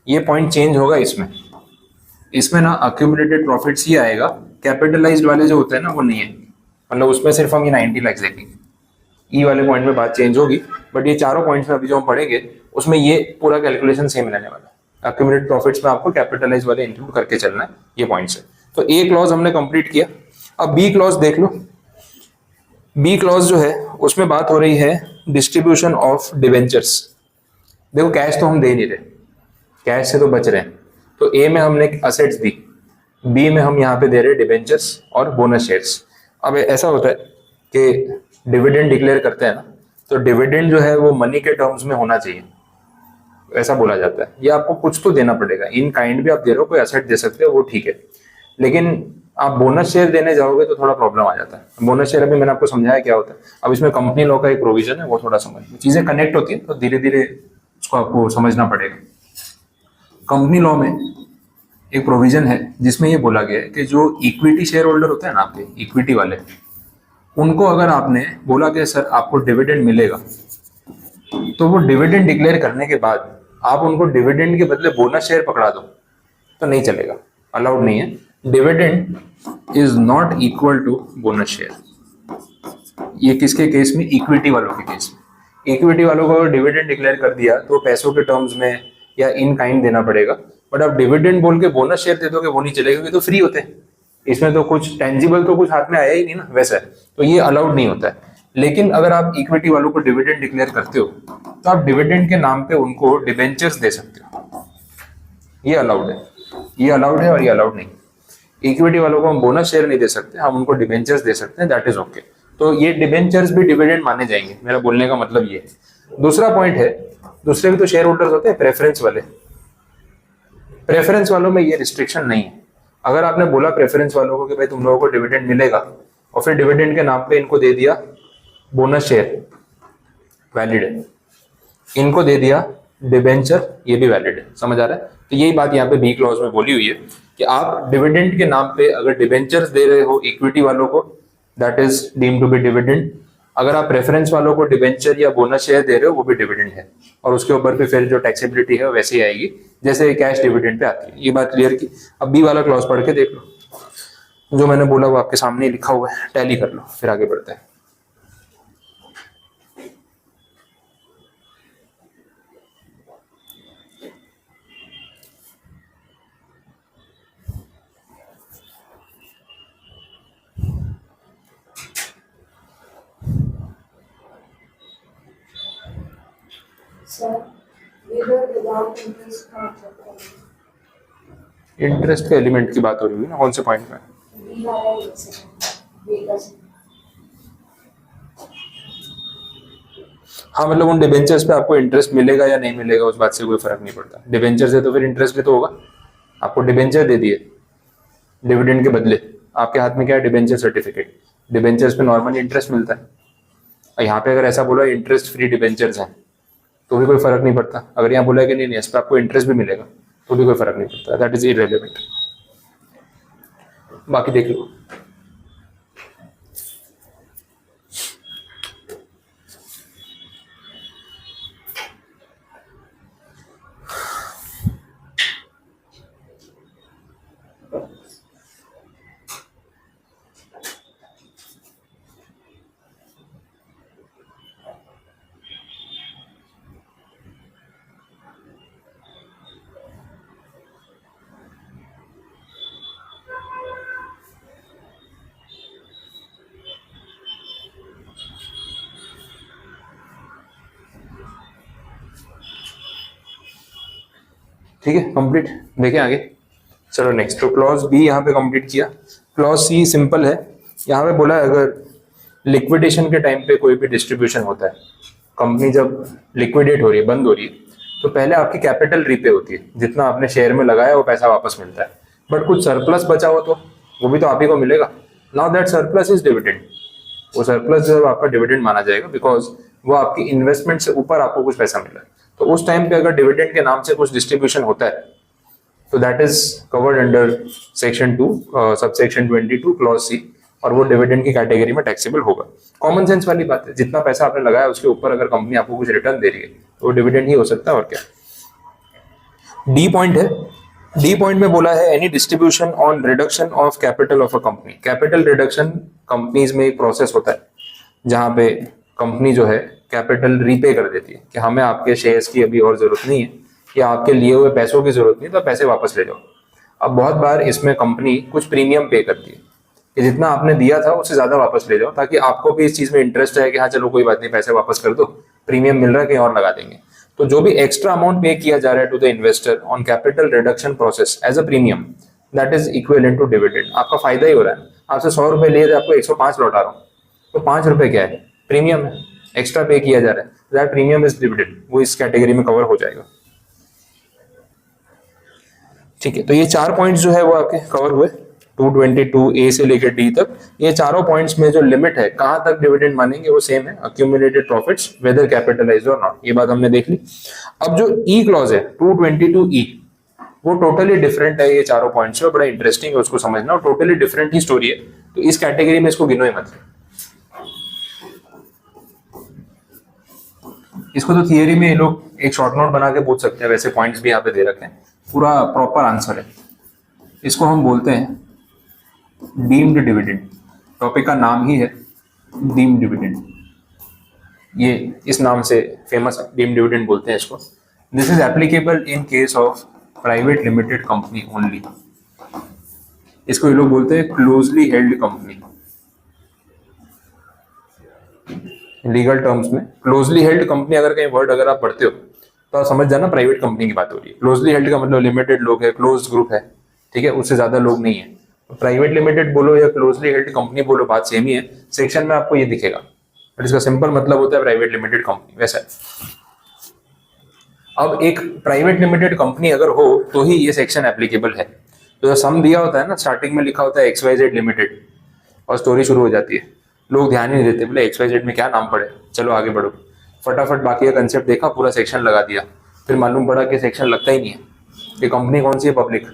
ये पॉइंट चेंज होगा इसमें ना अक्यूमुलेटेड प्रॉफिट्स ही आएगा, कैपिटलाइज्ड वाले जो होते हैं ना वो नहीं है, मतलब उसमें सिर्फ हम ये 90 लाख देखेंगे। ई वाले पॉइंट में बात चेंज होगी, बट ये चारों पॉइंट्स में अभी जो हम पढ़ेंगे उसमें ये पूरा कैलकुलेशन सेम रहने वाला है। अक्यूमुलेटेड प्रॉफिट्स में आपको कैपिटलाइज वाले इंक्लूड करके चलना है, ये पॉइंट्स है। तो ए क्लॉज हमने कंप्लीट किया। अब बी क्लॉज देख लो। बी क्लॉज जो है उसमें बात हो रही है डिस्ट्रीब्यूशन ऑफ डिवेंचर्स। देखो कैश तो हम दे नहीं रहे, कैश से तो बच रहे हैं, तो ए में हमने असेट्स दी, बी में हम यहाँ पे दे रहे हैं डिवेंचर्स और बोनस शेयर्स। अब ऐसा होता है कि डिविडेंड डिक्लेयर करते हैं ना, तो डिविडेंड जो है वो मनी के टर्म्स में होना चाहिए, ऐसा बोला जाता है। ये आपको कुछ तो देना पड़ेगा, इन काइंड भी आप दे रहे हो, कोई असेट दे सकते हो वो ठीक है, लेकिन आप बोनस शेयर देने जाओगे तो थोड़ा प्रॉब्लम आ जाता है। बोनस शेयर अभी मैंने आपको समझाया क्या होता है। अब इसमें कंपनी लॉ का एक प्रोविजन है, वो थोड़ा समझ, चीजें कनेक्ट होती है तो धीरे धीरे उसको आपको समझना पड़ेगा। कंपनी लॉ में एक प्रोविजन है जिसमें ये बोला गया है कि जो इक्विटी शेयर होल्डर होते हैं ना, आपके इक्विटी वाले, उनको अगर आपने बोला कि सर आपको डिविडेंड मिलेगा, तो वो डिविडेंड डिक्लेयर करने के बाद आप उनको डिविडेंड के बदले बोनस शेयर पकड़ा दो तो नहीं चलेगा, अलाउड नहीं है। Dividend is not equal to bonus share. ये किसके केस में? इक्विटी वालों के केस में। इक्विटी वालों को डिविडेंड डिक्लेयर कर दिया तो पैसों के टर्म्स में या इन काइंड देना पड़ेगा, बट आप डिविडेंड बोल के बोनस शेयर दे दोगे वो नहीं चलेगा, क्योंकि तो फ्री होते हैं, इसमें तो कुछ टेंजिबल तो कुछ हाथ में आया ही नहीं ना, वैसा है, तो ये अलाउड नहीं होता है। लेकिन अगर आप इक्विटी वालों को डिविडेंड डिक्लेयर करते हो तो आप डिविडेंड के नाम पे उनको डिबेंचर्स दे सकते हो, ये अलाउड है, ये अलाउड है और ये अलाउड नहीं। इक्विटी वालों को हम बोनस शेयर नहीं दे सकते, हम उनको डिबेंचर्स दे सकते हैं, दैट इज ओके। तो ये डिबेंचर्स भी डिविडेंड माने जाएंगे, मेरा बोलने का मतलब ये है। दूसरा पॉइंट है, दूसरे भी तो शेयर होल्डर्स होते हैं प्रेफरेंस वाले, प्रेफरेंस वालों में ये रिस्ट्रिक्शन नहीं है। अगर आपने बोला प्रेफरेंस वालों को कि भाई तुम लोगों को डिविडेंड मिलेगा और फिर डिविडेंड के नाम पे इनको दे दिया बोनस शेयर, वैलिड है, इनको दे दिया डिबेंचर, ये भी वैलिड है, समझ आ रहा है? तो यही बात यहाँ पे बी क्लॉज में बोली हुई है कि आप डिविडेंड के नाम पे अगर डिबेंचर्स दे रहे हो इक्विटी वालों को, that is deemed to be dividend. अगर आप प्रेफरेंस वालों को डिबेंचर या बोनस शेयर दे रहे हो वो भी डिविडेंड है, और उसके ऊपर पे फिर जो टैक्सेबिलिटी है वैसे ही आएगी जैसे कैश डिविडेंड पे आती है। ये बात क्लियर की। अब बी वाला क्लॉज पढ़ के देख लो, जो मैंने बोला वो आपके सामने लिखा हुआ है, टैली कर लो, फिर आगे बढ़ते हैं। इंटरेस्ट के एलिमेंट की बात हो रही है ना, कौन से पॉइंट में? हाँ, मतलब उन डिबेंचर्स पे आपको इंटरेस्ट मिलेगा या नहीं मिलेगा उस बात से कोई फर्क नहीं पड़ता। डिबेंचर से तो फिर इंटरेस्ट भी तो होगा, आपको डिबेंचर दे दिए डिविडेंड के बदले, आपके हाथ में क्या है? डिबेंचर सर्टिफिकेट, डिबेंचर्स पे नॉर्मली इंटरेस्ट मिलता है। और यहाँ पे अगर ऐसा बोला इंटरेस्ट फ्री डिबेंचर्स हैं तो भी कोई फर्क नहीं पड़ता। अगर यहाँ बोला कि नहीं इस पर आपको इंटरेस्ट भी मिलेगा तो भी कोई फर्क नहीं पड़ता, दैट इज इररिलेवेंट। बाकी देख लो। ठीक है, कंप्लीट। देखें आगे, चलो नेक्स्ट। तो क्लॉज बी यहाँ पे कंप्लीट किया। क्लॉज सी सिंपल है, यहाँ पे बोला है अगर लिक्विडेशन के टाइम पे कोई भी डिस्ट्रीब्यूशन होता है, कंपनी जब लिक्विडेट हो रही है, बंद हो रही है, तो पहले आपकी कैपिटल रीपे होती है, जितना आपने शेयर में लगाया वो पैसा वापस मिलता है, बट कुछ सरप्लस बचा हो तो वो भी तो आप ही को मिलेगा। Now that surplus is dividend, वो सरप्लस जो है आपका डिविडेंड माना जाएगा, बिकॉज वो आपकी इन्वेस्टमेंट से ऊपर आपको कुछ पैसा मिला है। तो उस टाइम पे अगर डिविडेंड के नाम से कुछ डिस्ट्रीब्यूशन होता है तो that is covered under section 2 subsection 22 clause C, और वो डिविडेंड की कैटेगरी में टैक्सेबल होगा। कॉमन सेंस वाली बात है, जितना पैसा आपने लगाया उसके ऊपर अगर कंपनी आपको कुछ रिटर्न दे रही है तो वो डिविडेंड ही हो सकता है, और क्या। डी पॉइंट है, डी पॉइंट में बोला है any distribution on reduction of capital of a company. Capital reduction companies में एक प्रोसेस होता है जहां पे कंपनी जो है कैपिटल रीपे कर देती है कि हमें आपके शेयर्स की अभी और जरूरत नहीं है, या आपके लिए हुए पैसों की जरूरत नहीं, तो पैसे वापस ले जाओ। अब बहुत बार इसमें कंपनी कुछ प्रीमियम पे करती है कि जितना आपने दिया था उससे ज्यादा वापस ले जाओ, ताकि आपको भी इस चीज में इंटरेस्ट है कि हाँ चलो कोई बात नहीं, पैसे वापस कर दो, प्रीमियम मिल रहा है कहीं और लगा देंगे। तो जो भी एक्स्ट्रा अमाउंट पे किया जा रहा है to the investor on capital reduction process as a premium, that is equivalent to dividend. आपका फायदा ही हो रहा है, आपसे 100 रुपए लिए थे, आपको 105 लौटा रहा हूँ, तो 5 रुपए क्या है, प्रीमियम है, एक्स्ट्रा पे किया जा रहा है, दैट प्रीमियम इज डिविडेंड, वो इस कैटेगरी में कवर हो जाएगा। ठीक है, तो ये 4 पॉइंट्स जो है वो आपके कवर हुए 222 ए से लेकर डी तक। ये चारों पॉइंट्स में जो लिमिट है कहां तक डिविडेंड मानेंगे वो सेम है, अक्यूमुलेटेड प्रॉफिट्स वेदर कैपिटलाइज्ड और नॉट, ये बात हमने देख ली। अब जो ई क्लॉज है 222 ई, वो टोटली डिफरेंट है ये चारों पॉइंट्स से, बड़ा इंटरेस्टिंग है उसको समझना, और टोटली डिफरेंट ही स्टोरी है, तो इस कैटेगरी में इसको गिनो ही मत। इसको तो थियरी में ये लोग एक शॉर्ट नोट बना के पूछ सकते हैं, वैसे पॉइंट्स भी यहाँ पे दे रखे हैं, पूरा प्रॉपर आंसर है। इसको हम बोलते हैं डीम्ड डिविडेंड, टॉपिक का नाम ही है डीम्ड डिविडेंड, ये इस नाम से फेमस है, डीम्ड डिविडेंड बोलते हैं इसको। This is applicable in case of private limited company only. इसको ये लोग बोलते हैं closely held company. Legal terms में क्लोजली हेल्ड कंपनी अगर कहीं वर्ड अगर आप पढ़ते हो तो आप समझ जाना प्राइवेट कंपनी की बात हो रही है। क्लोजली हेल्ड का मतलब लिमिटेड लोग है, क्लोज ग्रुप है, ठीक है, उससे ज्यादा लोग नहीं है। प्राइवेट लिमिटेड बोलो या क्लोजली हेल्ड कंपनी बोलो, बात सेम ही है, सेक्शन में आपको ये दिखेगा, बट इसका सिंपल मतलब होता है प्राइवेट लिमिटेड कंपनी, वैसा है। अब एक प्राइवेट लिमिटेड कंपनी अगर हो तो ही ये सेक्शन एप्लीकेबल है। तो जो सम दिया होता है ना, स्टार्टिंग में लिखा होता है XYZ लिमिटेड और स्टोरी शुरू हो जाती है, लोग ध्यान ही नहीं देते, बोले XYZ में क्या नाम पड़े, चलो आगे बढ़ो, फटाफट बाकी का कंसेप्ट देखा, पूरा सेक्शन लगा दिया, फिर मालूम पड़ा कि सेक्शन लगता ही नहीं है, कि कंपनी कौन सी है, पब्लिक,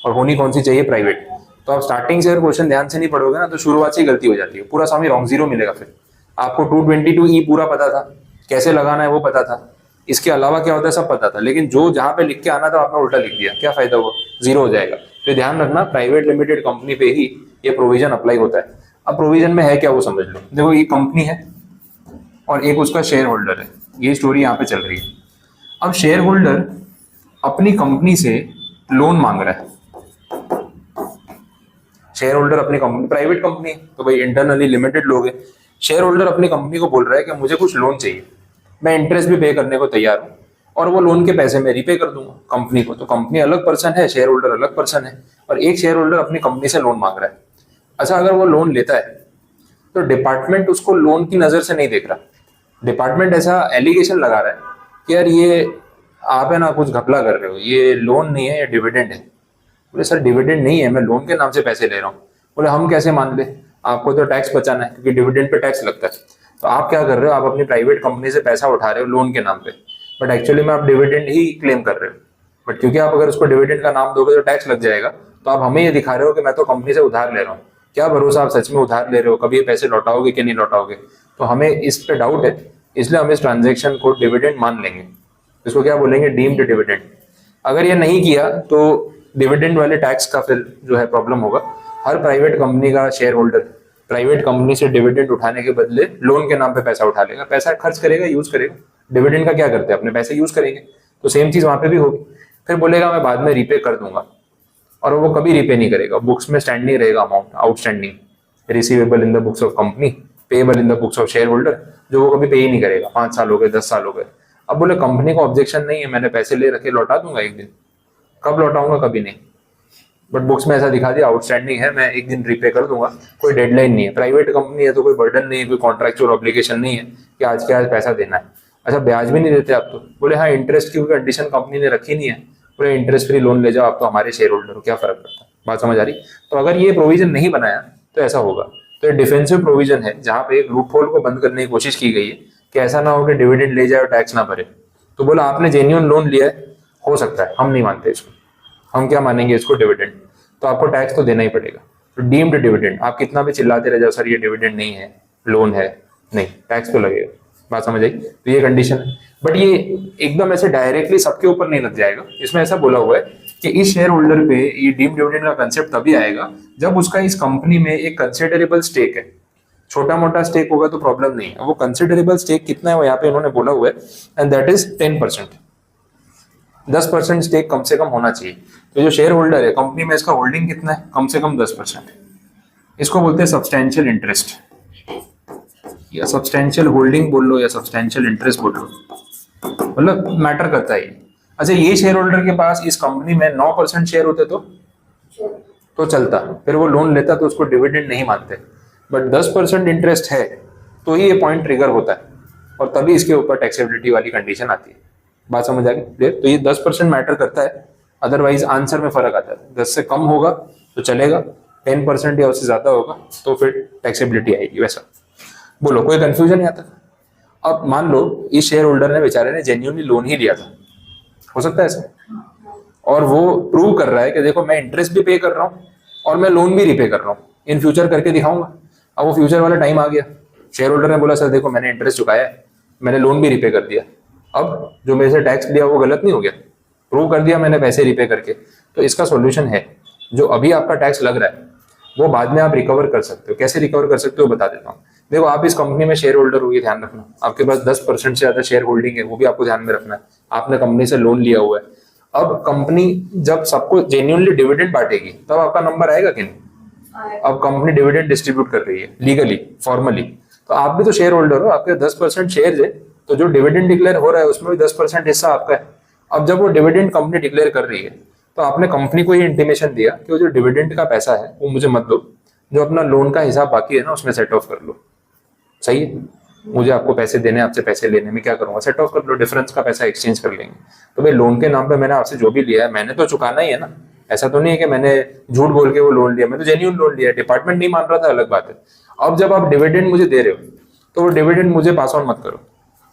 और होनी कौन सी चाहिए, प्राइवेट। तो आप स्टार्टिंग से अगर क्वेश्चन ध्यान से नहीं पढ़ोगे ना तो शुरुआत से ही गलती हो जाती है, पूरा सामने रॉन्ग जीरो मिलेगा। फिर आपको 222E पूरा पता था, कैसे लगाना है वो पता था, इसके अलावा क्या होता है सब पता था, लेकिन जो जहां पे लिख के आना था आपने उल्टा लिख दिया, क्या फायदा हुआ, जीरो हो जाएगा। तो ध्यान रखना प्राइवेट लिमिटेड कंपनी पे ही ये प्रोविजन अप्लाई होता है। अब प्रोविजन में है क्या वो समझ लो। देखो ये कंपनी है और एक उसका शेयर होल्डर है, ये स्टोरी यहाँ पे चल रही है। अब शेयर होल्डर अपनी कंपनी से लोन मांग रहा है, शेयर होल्डर अपनी कंपनी, प्राइवेट कंपनी है तो भाई इंटरनली लिमिटेड लोग हैं, शेयर होल्डर अपनी कंपनी को बोल रहा है कि मुझे कुछ लोन चाहिए, मैं इंटरेस्ट भी पे करने को तैयार हूँ, और वो लोन के पैसे मैं रीपे कर दूंगा कंपनी को। तो कंपनी अलग पर्सन है, शेयर होल्डर अलग पर्सन है, और एक शेयर होल्डर अपनी कंपनी से लोन मांग रहा है। अच्छा, अगर वो लोन लेता है तो डिपार्टमेंट उसको लोन की नजर से नहीं देख रहा, डिपार्टमेंट ऐसा एलिगेशन लगा रहा है कि यार ये आप है ना कुछ घपला कर रहे हो, ये लोन नहीं है, ये डिविडेंड है। बोले सर डिविडेंड नहीं है, मैं लोन के नाम से पैसे ले रहा हूँ। बोले हम कैसे मान ले, आपको तो टैक्स बचाना है क्योंकि डिविडेंड पे टैक्स लगता है। तो आप क्या कर रहे हो, आप अपनी प्राइवेट कंपनी से पैसा उठा रहे हो लोन के नाम पे, बट एक्चुअली में आप डिविडेंड ही क्लेम कर रहे हो। बट क्योंकि आप अगर उसको डिविडेंड का नाम दोगे तो टैक्स लग जाएगा, तो आप हमें ये दिखा रहे हो कि मैं तो कंपनी से उधार ले रहा हूँ। क्या भरोसा आप सच में उधार ले रहे हो, कभी ये पैसे लौटाओगे कि नहीं लौटाओगे। तो हमें इस पे डाउट है, इसलिए हम इस ट्रांजेक्शन को डिविडेंड मान लेंगे, इसको क्या बोलेंगे, डीम्ड डिविडेंड। अगर ये नहीं किया तो डिविडेंड वाले टैक्स का फिर जो है प्रॉब्लम होगा। हर प्राइवेट कंपनी का शेयर होल्डर प्राइवेट कंपनी से डिविडेंड उठाने के बदले लोन के नाम पे पैसा उठा लेगा, पैसा खर्च करेगा, यूज करेगा। डिविडेंड का क्या करते हैं, अपने पैसे यूज करेंगे, तो सेम चीज वहां पे भी होगी। फिर बोलेगा मैं बाद में रीपे कर दूंगा, और वो कभी रीपे नहीं करेगा, बुक्स में स्टैंडिंग रहेगा amount, outstanding, receivable in the books of company, payable in the books of share holder, जो वो कभी पे ही नहीं करेगा। 5 साल हो गए, 10 साल हो गए। अब बोले कंपनी को ऑब्जेक्शन नहीं है, मैंने पैसे ले रखे, लौटा दूंगा एक दिन। कब लौटाऊंगा, कभी नहीं, बट बुक्स में ऐसा दिखा दिया आउटस्टैंडिंग है, मैं एक दिन रीपे कर दूंगा, कोई डेडलाइन नहीं है। प्राइवेट कंपनी है तो कोई बर्डन नहीं है, कोई कॉन्ट्रैक्चुअल ऑब्लिगेशन नहीं है कि आज के आज पैसा देना है। अच्छा, ब्याज भी नहीं देते आप तो। बोले हाँ, इंटरेस्ट की कंडीशन कंपनी ने रखी नहीं है, पूरे इंटरेस्ट फ्री लोन ले जाओ, आप तो हमारे शेयर होल्डर हो, क्या फर्क पड़ता है। बात समझ आ रही। तो अगर ये प्रोविजन नहीं बनाया तो ऐसा होगा। तो ये डिफेंसिव प्रोविजन है, जहां पे एक लूप होल को बंद करने की कोशिश की गई है कि ऐसा ना हो कि डिविडेंड ले जाए और टैक्स ना भरे। तो बोला आपने जेन्युइन लोन लिया है, हो सकता है, हम नहीं मानते इसको। हम क्या मानेंगे इसको, डिविडेंड। तो आपको टैक्स तो देना ही पड़ेगा। तो डीम्ड डिविडेंड, आप कितना भी चिल्लाते रह जाओ सर ये डिविडेंड नहीं है, लोन है, नहीं, टैक्स तो लगेगा। बात समझ आई? तो ये कंडीशन है। बट ये एकदम ऐसे डायरेक्टली सबके ऊपर नहीं लग जाएगा। इसमें ऐसा बोला हुआ है कि इस शेयर होल्डर पे ये डीम्ड डिविडेंड का कंसेप्ट तभी आएगा जब उसका इस कंपनी में एक कंसिडरेबल स्टेक है। छोटा मोटा स्टेक होगा तो प्रॉब्लम नहीं है, वो कंसिडरेबल स्टेक कितना है वो यहाँ पे इन्होंने बोला हुआ है, एंड दैट इज 10%। 10% स्टेक कम से कम होना चाहिए। तो जो शेयर होल्डर है कंपनी में, इसका होल्डिंग कितना है, कम से कम 10%। इसको बोलते हैं सब्सटैंशियल इंटरेस्ट, या सब्सटैंशियल होल्डिंग बोल लो, या सब्सटैंशियल इंटरेस्ट बोल लो, मतलब मैटर करता है। अच्छा, ये शेयर होल्डर के पास इस कंपनी में 9% शेयर होते तो चलता, फिर वो लोन लेता तो उसको डिविडेंड नहीं मानते। बट 10% इंटरेस्ट है तो ही ये पॉइंट ट्रिगर होता है, और तभी इसके ऊपर टैक्सेबिलिटी वाली कंडीशन आती है। बात समझ आ गई क्लियर? तो ये 10% मैटर करता है, अदरवाइज आंसर में फर्क आता है। 10 से कम होगा तो चलेगा, 10% या उससे ज्यादा होगा तो फिर टैक्सेबिलिटी आएगी। वैसा बोलो, कोई कंफ्यूजन नहीं आता? अब मान लो इस शेयर होल्डर ने, बेचारे ने जेन्युइनली लोन ही लिया था, हो सकता है ऐसा, और वो प्रूव कर रहा है कि देखो मैं इंटरेस्ट भी पे कर रहा हूँ और मैं लोन भी रिपे कर रहा हूँ, इन फ्यूचर करके दिखाऊंगा। अब वो फ्यूचर वाला टाइम आ गया, शेयर होल्डर ने बोला सर देखो मैंने इंटरेस्ट चुकाया है, मैंने लोन भी रिपे कर दिया, अब जो मेरे से टैक्स लिया वो गलत नहीं हो गया, प्रूव कर दिया मैंने पैसे रिपे करके। तो इसका सॉल्यूशन है, जो अभी आपका टैक्स लग रहा है वो बाद में आप रिकवर कर सकते हो। कैसे रिकवर कर सकते हो बता देता हूँ। देखो, आप इस कंपनी में शेयर होल्डर हो, ये ध्यान रखना, आपके पास 10% से ज्यादा शेयर होल्डिंग है, वो भी आपको ध्यान में रखना है। आपने कंपनी से लोन लिया हुआ है, अब कंपनी जब सबको जेन्युइनली डिविडेंड बांटेगी तब आपका नंबर आएगा कि नहीं? अब कंपनी डिविडेंड डिस्ट्रीब्यूट कर रही है लीगली, फॉर्मली, तो आप भी तो शेयर होल्डर हो, आपके 10% शेयर है, तो जो डिविडेंड डिक्लेयर हो रहा है उसमें भी 10% हिस्सा आपका है। अब जब वो डिविडेंड कंपनी डिक्लेयर कर रही है तो आपने कंपनी को ये इंटीमेशन दिया कि वो जो डिविडेंड का पैसा है वो मुझे मत दो, जो अपना लोन का हिसाब बाकी है ना उसमें सेट ऑफ कर लो। सही है, मुझे आपको पैसे देने, आपसे पैसे लेने में क्या करूंगा, सेट ऑफ कर लो, डिफरेंस का पैसा एक्सचेंज कर लेंगे। तो भाई लोन के नाम पे मैंने आपसे जो भी लिया है मैंने तो चुकाना ही है ना, ऐसा तो नहीं है कि मैंने झूठ बोल के वो लोन लिया, मैं तो जेन्युइन लोन लिया है, डिपार्टमेंट नहीं मान रहा था, अलग बात है। अब जब आप डिविडेंड मुझे दे रहे हो तो वो डिविडेंड मुझे पास ऑन मत करो,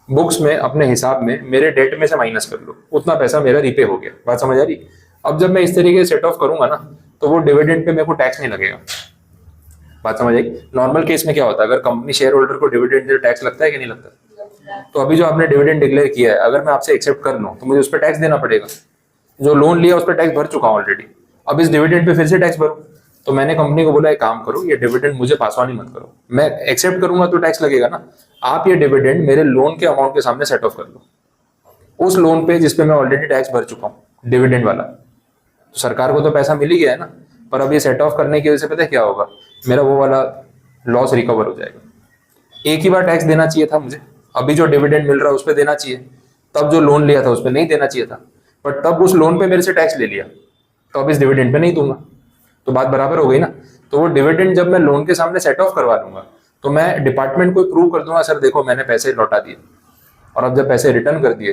बुक्स में अपने हिसाब में मेरे डेट में से माइनस कर लो, उतना पैसा मेरा रिपे हो गया। बात समझ आ रही? अब जब मैं इस तरीके से सेट ऑफ करूंगा ना तो वो डिविडेंड पे मेरे को टैक्स नहीं लगेगा। बात समझ आई? नॉर्मल केस में क्या होता है, अगर कंपनी शेयर होल्डर को डिविडेंड दे टैक्स लगता है कि नहीं लगता? तो अभी जो आपने डिविडेंड डिक्लेयर किया है अगर मैं आपसे एक्सेप्ट कर लूं तो मुझे उस पर टैक्स देना पड़ेगा। जो लोन लिया उस पर टैक्स भर चुका हूं ऑलरेडी, अब इस डिविडेंड पे फिर से टैक्स भरूं। तो मैंने कंपनी को बोला एक काम करो, ये डिविडेंड मुझे पास ऑन ही मत करो, मैं एक्सेप्ट करूंगा तो टैक्स लगेगा ना, आप ये डिविडेंड मेरे लोन के अमाउंट के सामने सेट ऑफ कर लो, उस लोन पे जिसपे मैं ऑलरेडी टैक्स भर चुका हूँ डिविडेंड वाला। तो सरकार को तो पैसा मिल ही गया है ना, पर अब ये सेट ऑफ करने की वजह से पता है क्या होगा, मेरा वो वाला लॉस रिकवर हो जाएगा। एक ही बार टैक्स देना चाहिए था मुझे, अभी जो डिविडेंड मिल रहा है उस पर देना चाहिए, तब जो लोन लिया था उस पर नहीं देना चाहिए था, बट तब उस लोन पे मेरे से टैक्स ले लिया तो अब इस डिविडेंड पे नहीं दूंगा, तो बात बराबर हो गई ना। तो वो डिविडेंड जब मैं लोन के सामने सेट ऑफ करवा लूंगा तो मैं डिपार्टमेंट को प्रूव कर दूंगा सर देखो मैंने पैसे लौटा दिए, और अब जब पैसे रिटर्न कर दिए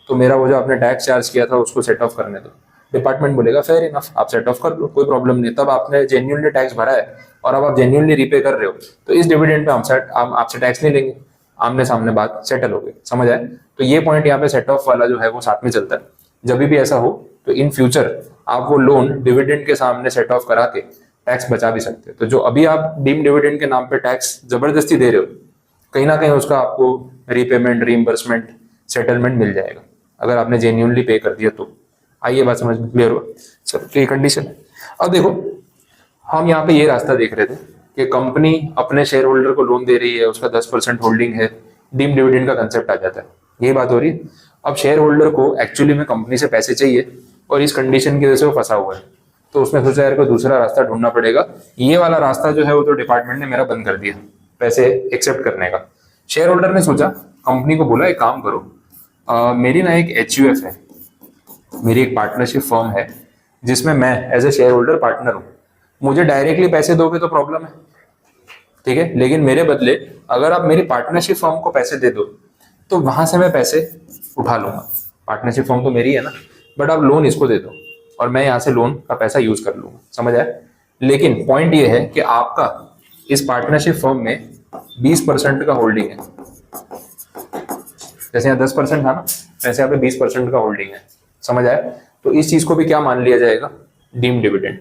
तो मेरा वो जो आपने टैक्स चार्ज किया था उसको सेट ऑफ करने दो। डिपार्टमेंट बोलेगा फेयर इनफ, आप सेट ऑफ कर लो, कोई प्रॉब्लम नहीं, तब आपने जेन्युइनली टैक्स भरा है और अब आप जेन्युइनली रीपे कर रहे हो, तो इस डिविडेंड पे हम आपसे टैक्स नहीं लेंगे, आमने सामने बात सेटल हो गई। समझ आए? तो ये पॉइंट यहाँ पे सेट ऑफ वाला जो है वो साथ में चलता है। जब भी ऐसा हो तो इन फ्यूचर आप वो लोन डिविडेंड के सामने सेट ऑफ करा के टैक्स बचा भी सकते हो। तो जो अभी आप डीम डिविडेंड के नाम पे टैक्स जबरदस्ती दे रहे हो, कहीं ना कहीं उसका आपको रीपेमेंट, रीइंबर्समेंट, सेटलमेंट मिल जाएगा अगर आपने जेन्युइनली पे कर दिया तो। आइए बात समझ में क्लियर हुआ? चलो, तो ये कंडीशन है। अब देखो, हम यहाँ पे ये रास्ता देख रहे थे कि कंपनी अपने शेयर होल्डर को लोन दे रही है, उसका 10% होल्डिंग है, डीम डिविडेंड का कंसेप्ट आ जाता है, यही बात हो रही है। अब शेयर होल्डर को एक्चुअली में कंपनी से पैसे चाहिए और इस कंडीशन की वजह से वो फंसा हुआ है, तो उसने सोचा यार कोई दूसरा रास्ता ढूंढना पड़ेगा। ये वाला रास्ता जो है वो तो डिपार्टमेंट ने मेरा बंद कर दिया पैसे एक्सेप्ट करने का। शेयर होल्डर ने सोचा, कंपनी को बोला एक काम करो, मेरी ना एक HUF है, मेरी एक पार्टनरशिप फर्म है जिसमें मैं as a share holder partner हूँ, मुझे डायरेक्टली पैसे दोगे तो प्रॉब्लम है, ठीक है, लेकिन मेरे बदले अगर आप मेरी पार्टनरशिप फर्म को पैसे दे दो तो वहां से मैं पैसे उठा लूंगा, पार्टनरशिप फर्म तो मेरी है ना, बट आप लोन इसको दे दो और मैं यहाँ से लोन का पैसा यूज कर लूंगा। समझ आया? लेकिन पॉइंट ये है कि आपका इस पार्टनरशिप फर्म में 20% का होल्डिंग है, जैसे यहाँ 10% था ना, वैसे यहाँ पे 20% का होल्डिंग है। समझ आया? तो इस चीज को भी क्या मान लिया जाएगा, डीम डिविडेंड।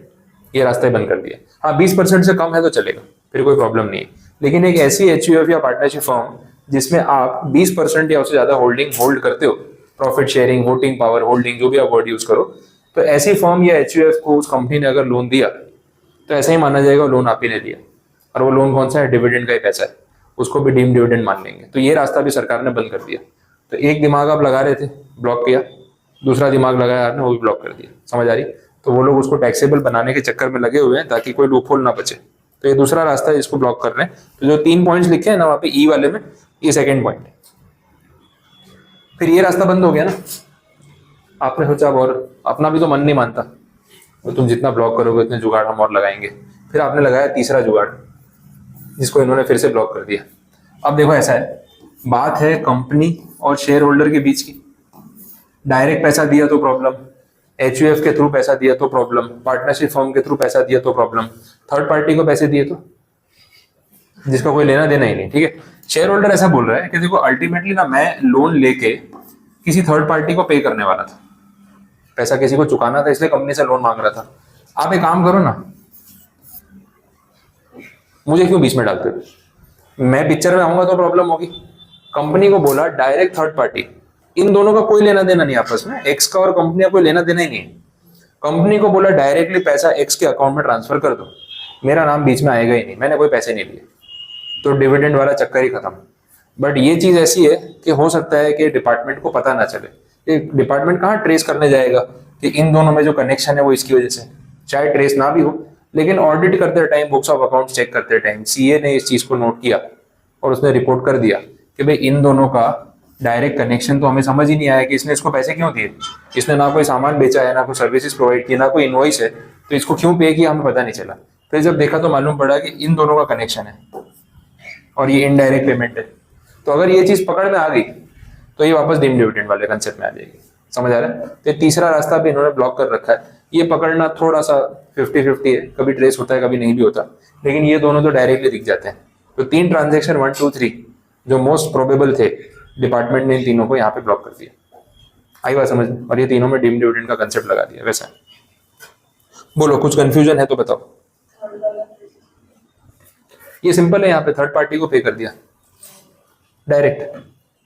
ये रास्ता ही बंद कर दिया। हाँ 20% से कम है तो चलेगा, फिर कोई प्रॉब्लम नहीं है। लेकिन एक ऐसी एचयूएफ या पार्टनरशिप फर्म जिसमें आप 20% या उससे ज्यादा होल्डिंग होल्ड करते हो, profit sharing, voting power, holding, जो भी आप वर्ड यूज करो, तो ऐसी फर्म या एचयूएफ को उस कंपनी ने अगर लोन दिया तो ऐसा ही माना जाएगा लोन आप ही ने दिया। और वो लोन कौन सा है, डिविडेंड का ही पैसा है, उसको भी डीम डिविडेंड मान लेंगे। तो ये रास्ता भी सरकार ने बंद कर दिया। तो एक दिमाग आप लगा रहे थे, ब्लॉक किया, दूसरा दिमाग लगाया आपने, वो भी ब्लॉक कर दिया। समझ आ रही? तो वो लोग उसको टैक्सेबल बनाने के चक्कर में लगे हुए हैं ताकि कोई लूपहोल ना बचे। तो ये दूसरा रास्ता है, इसको ब्लॉक कर रहे हैं। तो जो 3 पॉइंट्स लिखे हैं ना वहाँ पे ई वाले में, ये सेकंड पॉइंट है। फिर ये रास्ता बंद हो गया ना, आपने सोचा अब और अपना भी तो मन नहीं मानता, तो तुम जितना ब्लॉक करोगे उतने जुगाड़ हम और लगाएंगे। फिर आपने लगाया तीसरा जुगाड़, जिसको इन्होंने फिर से ब्लॉक कर दिया। अब देखो ऐसा है, बात है कंपनी और शेयर होल्डर के बीच की। डायरेक्ट पैसा दिया तो प्रॉब्लम, एचयूएफ के थ्रू पैसा दिया तो प्रॉब्लम, पार्टनरशिप फर्म के थ्रू पैसा दिया तो प्रॉब्लम, थर्ड पार्टी को पैसे दिए तो, जिसका कोई लेना देना ही नहीं। ठीक है, शेयर होल्डर ऐसा बोल रहा है कि देखो अल्टीमेटली ना मैं लोन लेके किसी थर्ड पार्टी को पे करने वाला था, पैसा किसी को चुकाना था, इसलिए कंपनी से लोन मांग रहा था। आप एक काम करो ना, मुझे क्यों बीच में डालते हो? मैं पिक्चर में आऊंगा तो प्रॉब्लम होगी। कंपनी को बोला डायरेक्ट थर्ड पार्टी, इन दोनों का कोई लेना देना नहीं आपस में, एक्स का और कंपनी का कोई लेना देना ही नहीं है। कंपनी को बोला डायरेक्टली पैसा एक्स के अकाउंट में ट्रांसफर कर दो, मेरा नाम बीच में आएगा ही नहीं, मैंने कोई पैसे नहीं लिए, तो डिविडेंड वाला चक्कर ही खत्म। बट ये चीज ऐसी है कि हो सकता है कि डिपार्टमेंट को पता ना चले। डिपार्टमेंट कहाँ ट्रेस करने जाएगा कि इन दोनों में जो कनेक्शन है वो इसकी वजह से, चाहे ट्रेस ना भी हो, लेकिन ऑडिट करते time, books of account check करते टाइम सीए ने इस चीज को नोट किया और उसने रिपोर्ट कर दिया कि भाई इन दोनों का डायरेक्ट कनेक्शन तो हमें समझ ही नहीं आया कि इसने इसको पैसे क्यों दिए। इसने ना कोई सामान बेचा है, ना कोई सर्विसेज प्रोवाइड की, ना कोई इनवॉइस है, तो इसको क्यों पे किया हमें पता नहीं चला। फिर जब देखा तो मालूम पड़ा कि इन दोनों का कनेक्शन है और ये इनडायरेक्ट पेमेंट है। तो अगर ये चीज पकड़ में आ गई तो ये वापस डीम डिविडेंड वाले कंसेप्ट में आ जाएगी। समझ आ रहा है? तो तीसरा रास्ता भी इन्होंने ब्लॉक कर रखा है। ये पकड़ना थोड़ा सा 50-50 है, कभी ट्रेस होता है कभी नहीं भी होता, लेकिन ये दोनों तो डायरेक्टली दिख जाते हैं। तो 3 ट्रांजेक्शन 1 2 3 जो मोस्ट प्रोबेबल थे, डिपार्टमेंट ने इन तीनों को यहाँ पे ब्लॉक कर दिया। आई बात समझ में? और ये तीनों में डीम डिविडेंड का कंसेप्ट लगा दिया। वैसा बोलो, कुछ कंफ्यूजन है तो बताओ। ये सिंपल है, यहाँ पे थर्ड पार्टी को पे कर दिया डायरेक्ट,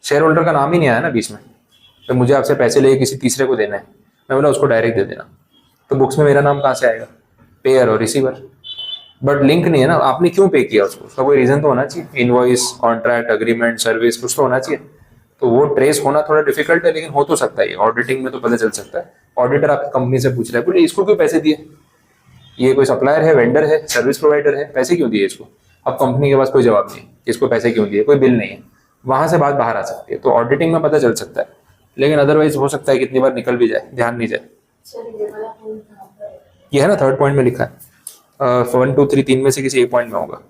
शेयर होल्डर का नाम ही नहीं आया ना बीच में। तो मुझे आपसे पैसे लेके किसी तीसरे को देना है, मैं बोला उसको डायरेक्ट दे देना, तो बुक्स में मेरा नाम कहाँ से आएगा? पेयर और रिसीवर। बट लिंक नहीं है ना, आपने क्यों पे किया उसको, उसका कोई रीजन तो होना चाहिए, इनवॉइस, कॉन्ट्रैक्ट, अग्रीमेंट, सर्विस, कुछ तो होना चाहिए। तो वो ट्रेस होना थोड़ा डिफिकल्ट है, लेकिन हो तो सकता है, ऑडिटिंग में तो पता चल सकता है। ऑडिटर आपकी कंपनी से पूछ रहा है, बोले इसको क्यों पैसे दिए, ये कोई सप्लायर है, वेंडर है, सर्विस प्रोवाइडर है, पैसे क्यों दिए इसको? अब कंपनी के पास कोई जवाब नहीं, इसको पैसे क्यों दिए, कोई बिल नहीं है, वहां से बात बाहर आ सकती है। तो ऑडिटिंग में पता चल सकता है, लेकिन अदरवाइज हो सकता है कितनी बार निकल भी जाए, ध्यान नहीं जाए। ये है ना थर्ड पॉइंट में लिखा है, 1 2 3 3 में से किसी एक पॉइंट में होगा।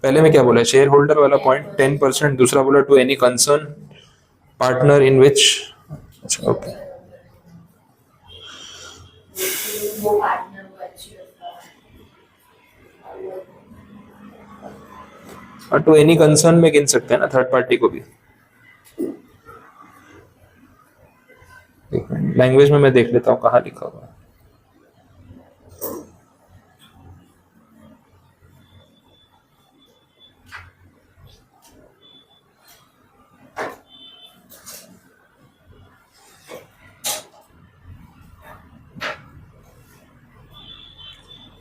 पहले में क्या बोला, शेयर होल्डर वाला पॉइंट 10%, दूसरा बोला to any concern partner in which, अच्छा ओके, और टू एनी कंसर्न में गिन सकते हैं ना थर्ड पार्टी को भी। लैंग्वेज में मैं देख लेता हूँ कहाँ लिखा हुआ है।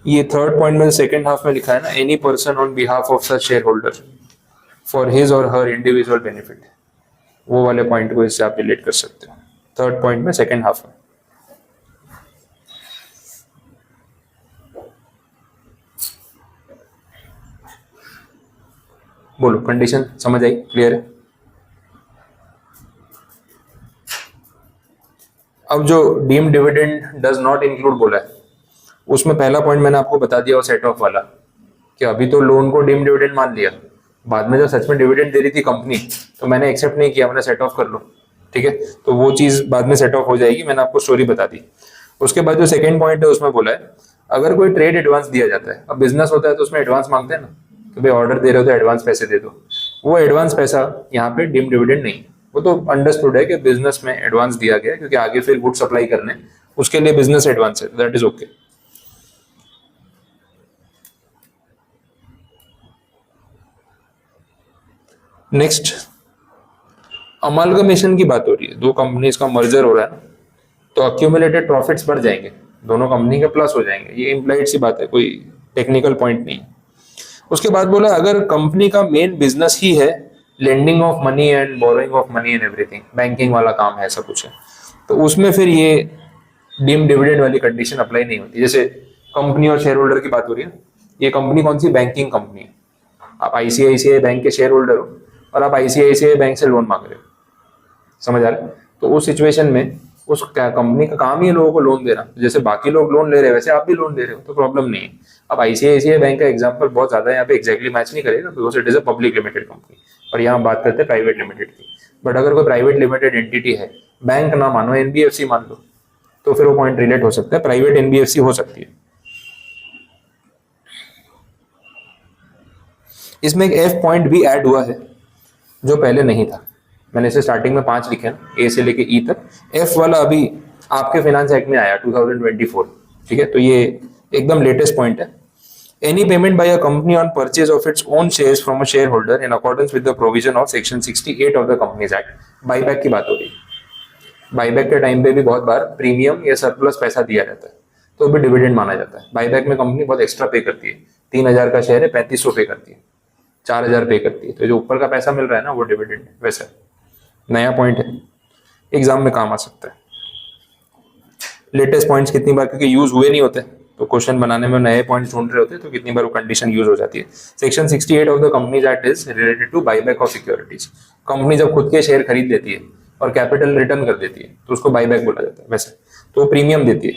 ये थर्ड पॉइंट में सेकंड हाफ में लिखा है ना, any person on behalf of such share holder for his और हर इंडिविजुअल बेनिफिट, वो वाले पॉइंट को इससे आप रिलेट कर सकते हो। थर्ड पॉइंट में सेकंड हाफ में बोलो, कंडीशन समझ आई, क्लियर है? अब जो deem dividend does not include बोला है, उसमें पहला पॉइंट मैंने आपको बता दिया वो सेट ऑफ वाला, कि अभी तो लोन को डीम डिविडेंड मान लिया, बाद में जब सच में डिविडेंड दे रही थी कंपनी तो मैंने एक्सेप्ट नहीं किया, मैंने सेट ऑफ कर लो, ठीक है? तो वो चीज बाद में सेट ऑफ हो जाएगी, मैंने आपको स्टोरी बता दी। उसके बाद जो सेकंड पॉइंट है उसमें बोला है, अगर कोई ट्रेड एडवांस दिया जाता है, अब बिजनेस होता है तो उसमें एडवांस मांगते हैं ना, तो भाई ऑर्डर दे रहे हो तो एडवांस पैसे दे दो, वो एडवांस पैसा यहाँ पे डीम डिविडेंड नहीं, वो तो अंडरस्टूड है कि बिजनेस में एडवांस दिया गया क्योंकि आगे फिर गुड सप्लाई करने, उसके लिए बिजनेस एडवांस है, that is okay. Next, amalgamation की बात हो रही है, दो कंपनीज का मर्जर हो रहा है, तो अक्यूमुलेटेड प्रॉफिट्स बढ़ जाएंगे, दोनों कंपनी के प्लस हो जाएंगे, ये इम्प्लाइड सी बात है, कोई टेक्निकल पॉइंट नहीं। उसके बाद बोला अगर कंपनी का मेन बिजनेस ही है lending of money and borrowing of money and everything, banking वाला काम है, ऐसा कुछ है, तो उसमें फिर ये डीम डिविडेंड वाली कंडीशन अप्लाई नहीं होती। जैसे कंपनी और शेयर होल्डर की बात हो रही है, ये कंपनी कौन सी, बैंकिंग कंपनी है, आप आईसीआईसीआई बैंक के शेयर होल्डर हो और आप आईसीआईसीआई बैंक से लोन मांग रहे हो, समझ आ रहा है? तो उस सिचुएशन में उस कंपनी का काम ही है लोगों को लोन देना, जैसे बाकी लोग लोन ले रहे हैं वैसे आप भी लोन दे रहे हो, तो प्रॉब्लम नहीं है। अब आईसीआईसीआई बैंक का एग्जांपल बहुत ज्यादा यहाँ पे एग्जैक्टली मैच नहीं करेगा because it is a public limited company, और यहाँ बात करते हैं प्राइवेट लिमिटेड की। बट अगर कोई प्राइवेट लिमिटेड एंटिटी है, बैंक ना मानो एनबीएफसी मान लो, तो फिर वो पॉइंट रिलेट हो सकता है, प्राइवेट एनबीएफसी हो सकती है। इसमें एक एफ पॉइंट भी ऐड हुआ है जो पहले नहीं था, मैंने इसे स्टार्टिंग में 5 लिखे हैं, ए से लेके ई तक। एफ वाला अभी आपके फाइनेंस एक्ट में आया 2024, ठीक है, तो ये एकदम लेटेस्ट पॉइंट है। Any payment by a company on purchase of its own shares from a share holder in accordance with the provision of section 68 of the companies act, buyback की बात हो रही है। बाईबैक के टाइम पे भी बहुत बार प्रीमियम या सरप्लस पैसा दिया जाता है, तो भी डिविडेंड माना जाता है। बाईबैक में कंपनी बहुत एक्स्ट्रा पे करती है, 3000 का शेयर है 3500 पे करती है, 4000 पे करती है, तो जो ऊपर का पैसा मिल रहा है ना वो डिविडेंड है। वैसे नया पॉइंट है, एग्जाम में काम आ सकता है। लेटेस्ट पॉइंट्स कितनी बार क्योंकि यूज हुए नहीं होते, तो क्वेश्चन बनाने में नए पॉइंट्स ढूंढ रहे होते हैं, तो कितनी बार वो कंडीशन यूज हो जाती है। Section 68 of the companies act is related to buyback of securities. Company जब खुद के शेयर खरीद लेती है और कैपिटल रिटर्न कर देती है तो उसको बाईबैक बोला जाता है, वैसे तो प्रीमियम देती है।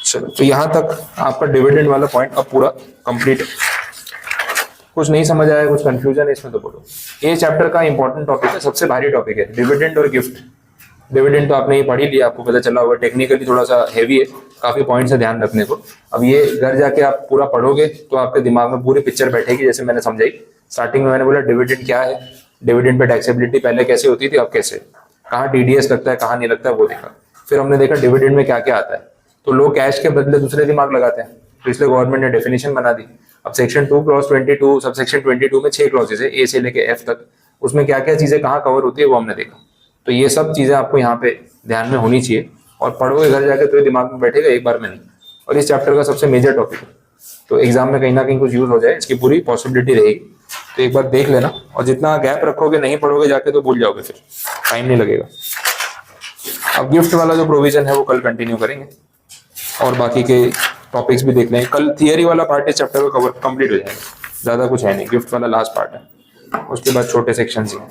चलो, तो यहां तक आपका डिविडेंड वाला पॉइंट अब पूरा कंप्लीट है। कुछ नहीं समझ आया, कुछ कंफ्यूजन है इसमें तो बोलो। ये चैप्टर का इंपॉर्टेंट टॉपिक है, सबसे भारी टॉपिक है डिविडेंड और गिफ्ट। डिविडेंड तो आपने ये पढ़ ही लिया, आपको पता चला होगा, टेक्निकली थोड़ा सा हैवी है, काफी पॉइंट्स है ध्यान रखने को। अब ये घर जाके आप पूरा पढ़ोगे तो आपके दिमाग में पूरी पिक्चर बैठेगी, जैसे मैंने समझाई। स्टार्टिंग में मैंने बोला डिविडेंड क्या है, डिविडेंड पे टैक्सेबिलिटी पहले कैसे होती थी, अब कैसे, कहाँ टीडीएस लगता है कहाँ नहीं लगता है वो देखा। फिर हमने देखा डिविडेंड में क्या क्या आता है, तो लोग कैश के बदले दूसरे दिमाग लगाते हैं, तो इसलिए गवर्नमेंट ने डेफिनेशन बना दी। अब सेक्शन 2 क्लॉज 22 सब सेक्शन 22 में 6 क्लॉजेज है, ए से लेके एफ तक, उसमें क्या क्या चीजें कहाँ कवर होती है वो हमने देखा। तो ये सब चीजें आपको यहाँ पे ध्यान में होनी चाहिए, और पढ़ोगे घर जाके तो ये दिमाग में बैठेगा, एक बार में नहीं। और इस चैप्टर का सबसे मेजर टॉपिक है, तो एग्जाम में कहीं ना कहीं कुछ यूज हो जाए इसकी पूरी पॉसिबिलिटी रहेगी, तो एक बार देख लेना। और जितना गैप रखोगे नहीं पढ़ोगे जाके तो भूल जाओगे, फिर टाइम नहीं लगेगा। अब गिफ्ट वाला जो प्रोविजन है वो कल कंटिन्यू करेंगे, और बाकी के टॉपिक्स भी देख लेंगे कल। थियरी वाला पार्ट इस चैप्टर का कवर कंप्लीट हो जाएगा, ज्यादा कुछ है नहीं, गिफ्ट वाला लास्ट पार्ट है, उसके बाद छोटे सेक्शन ही हैं।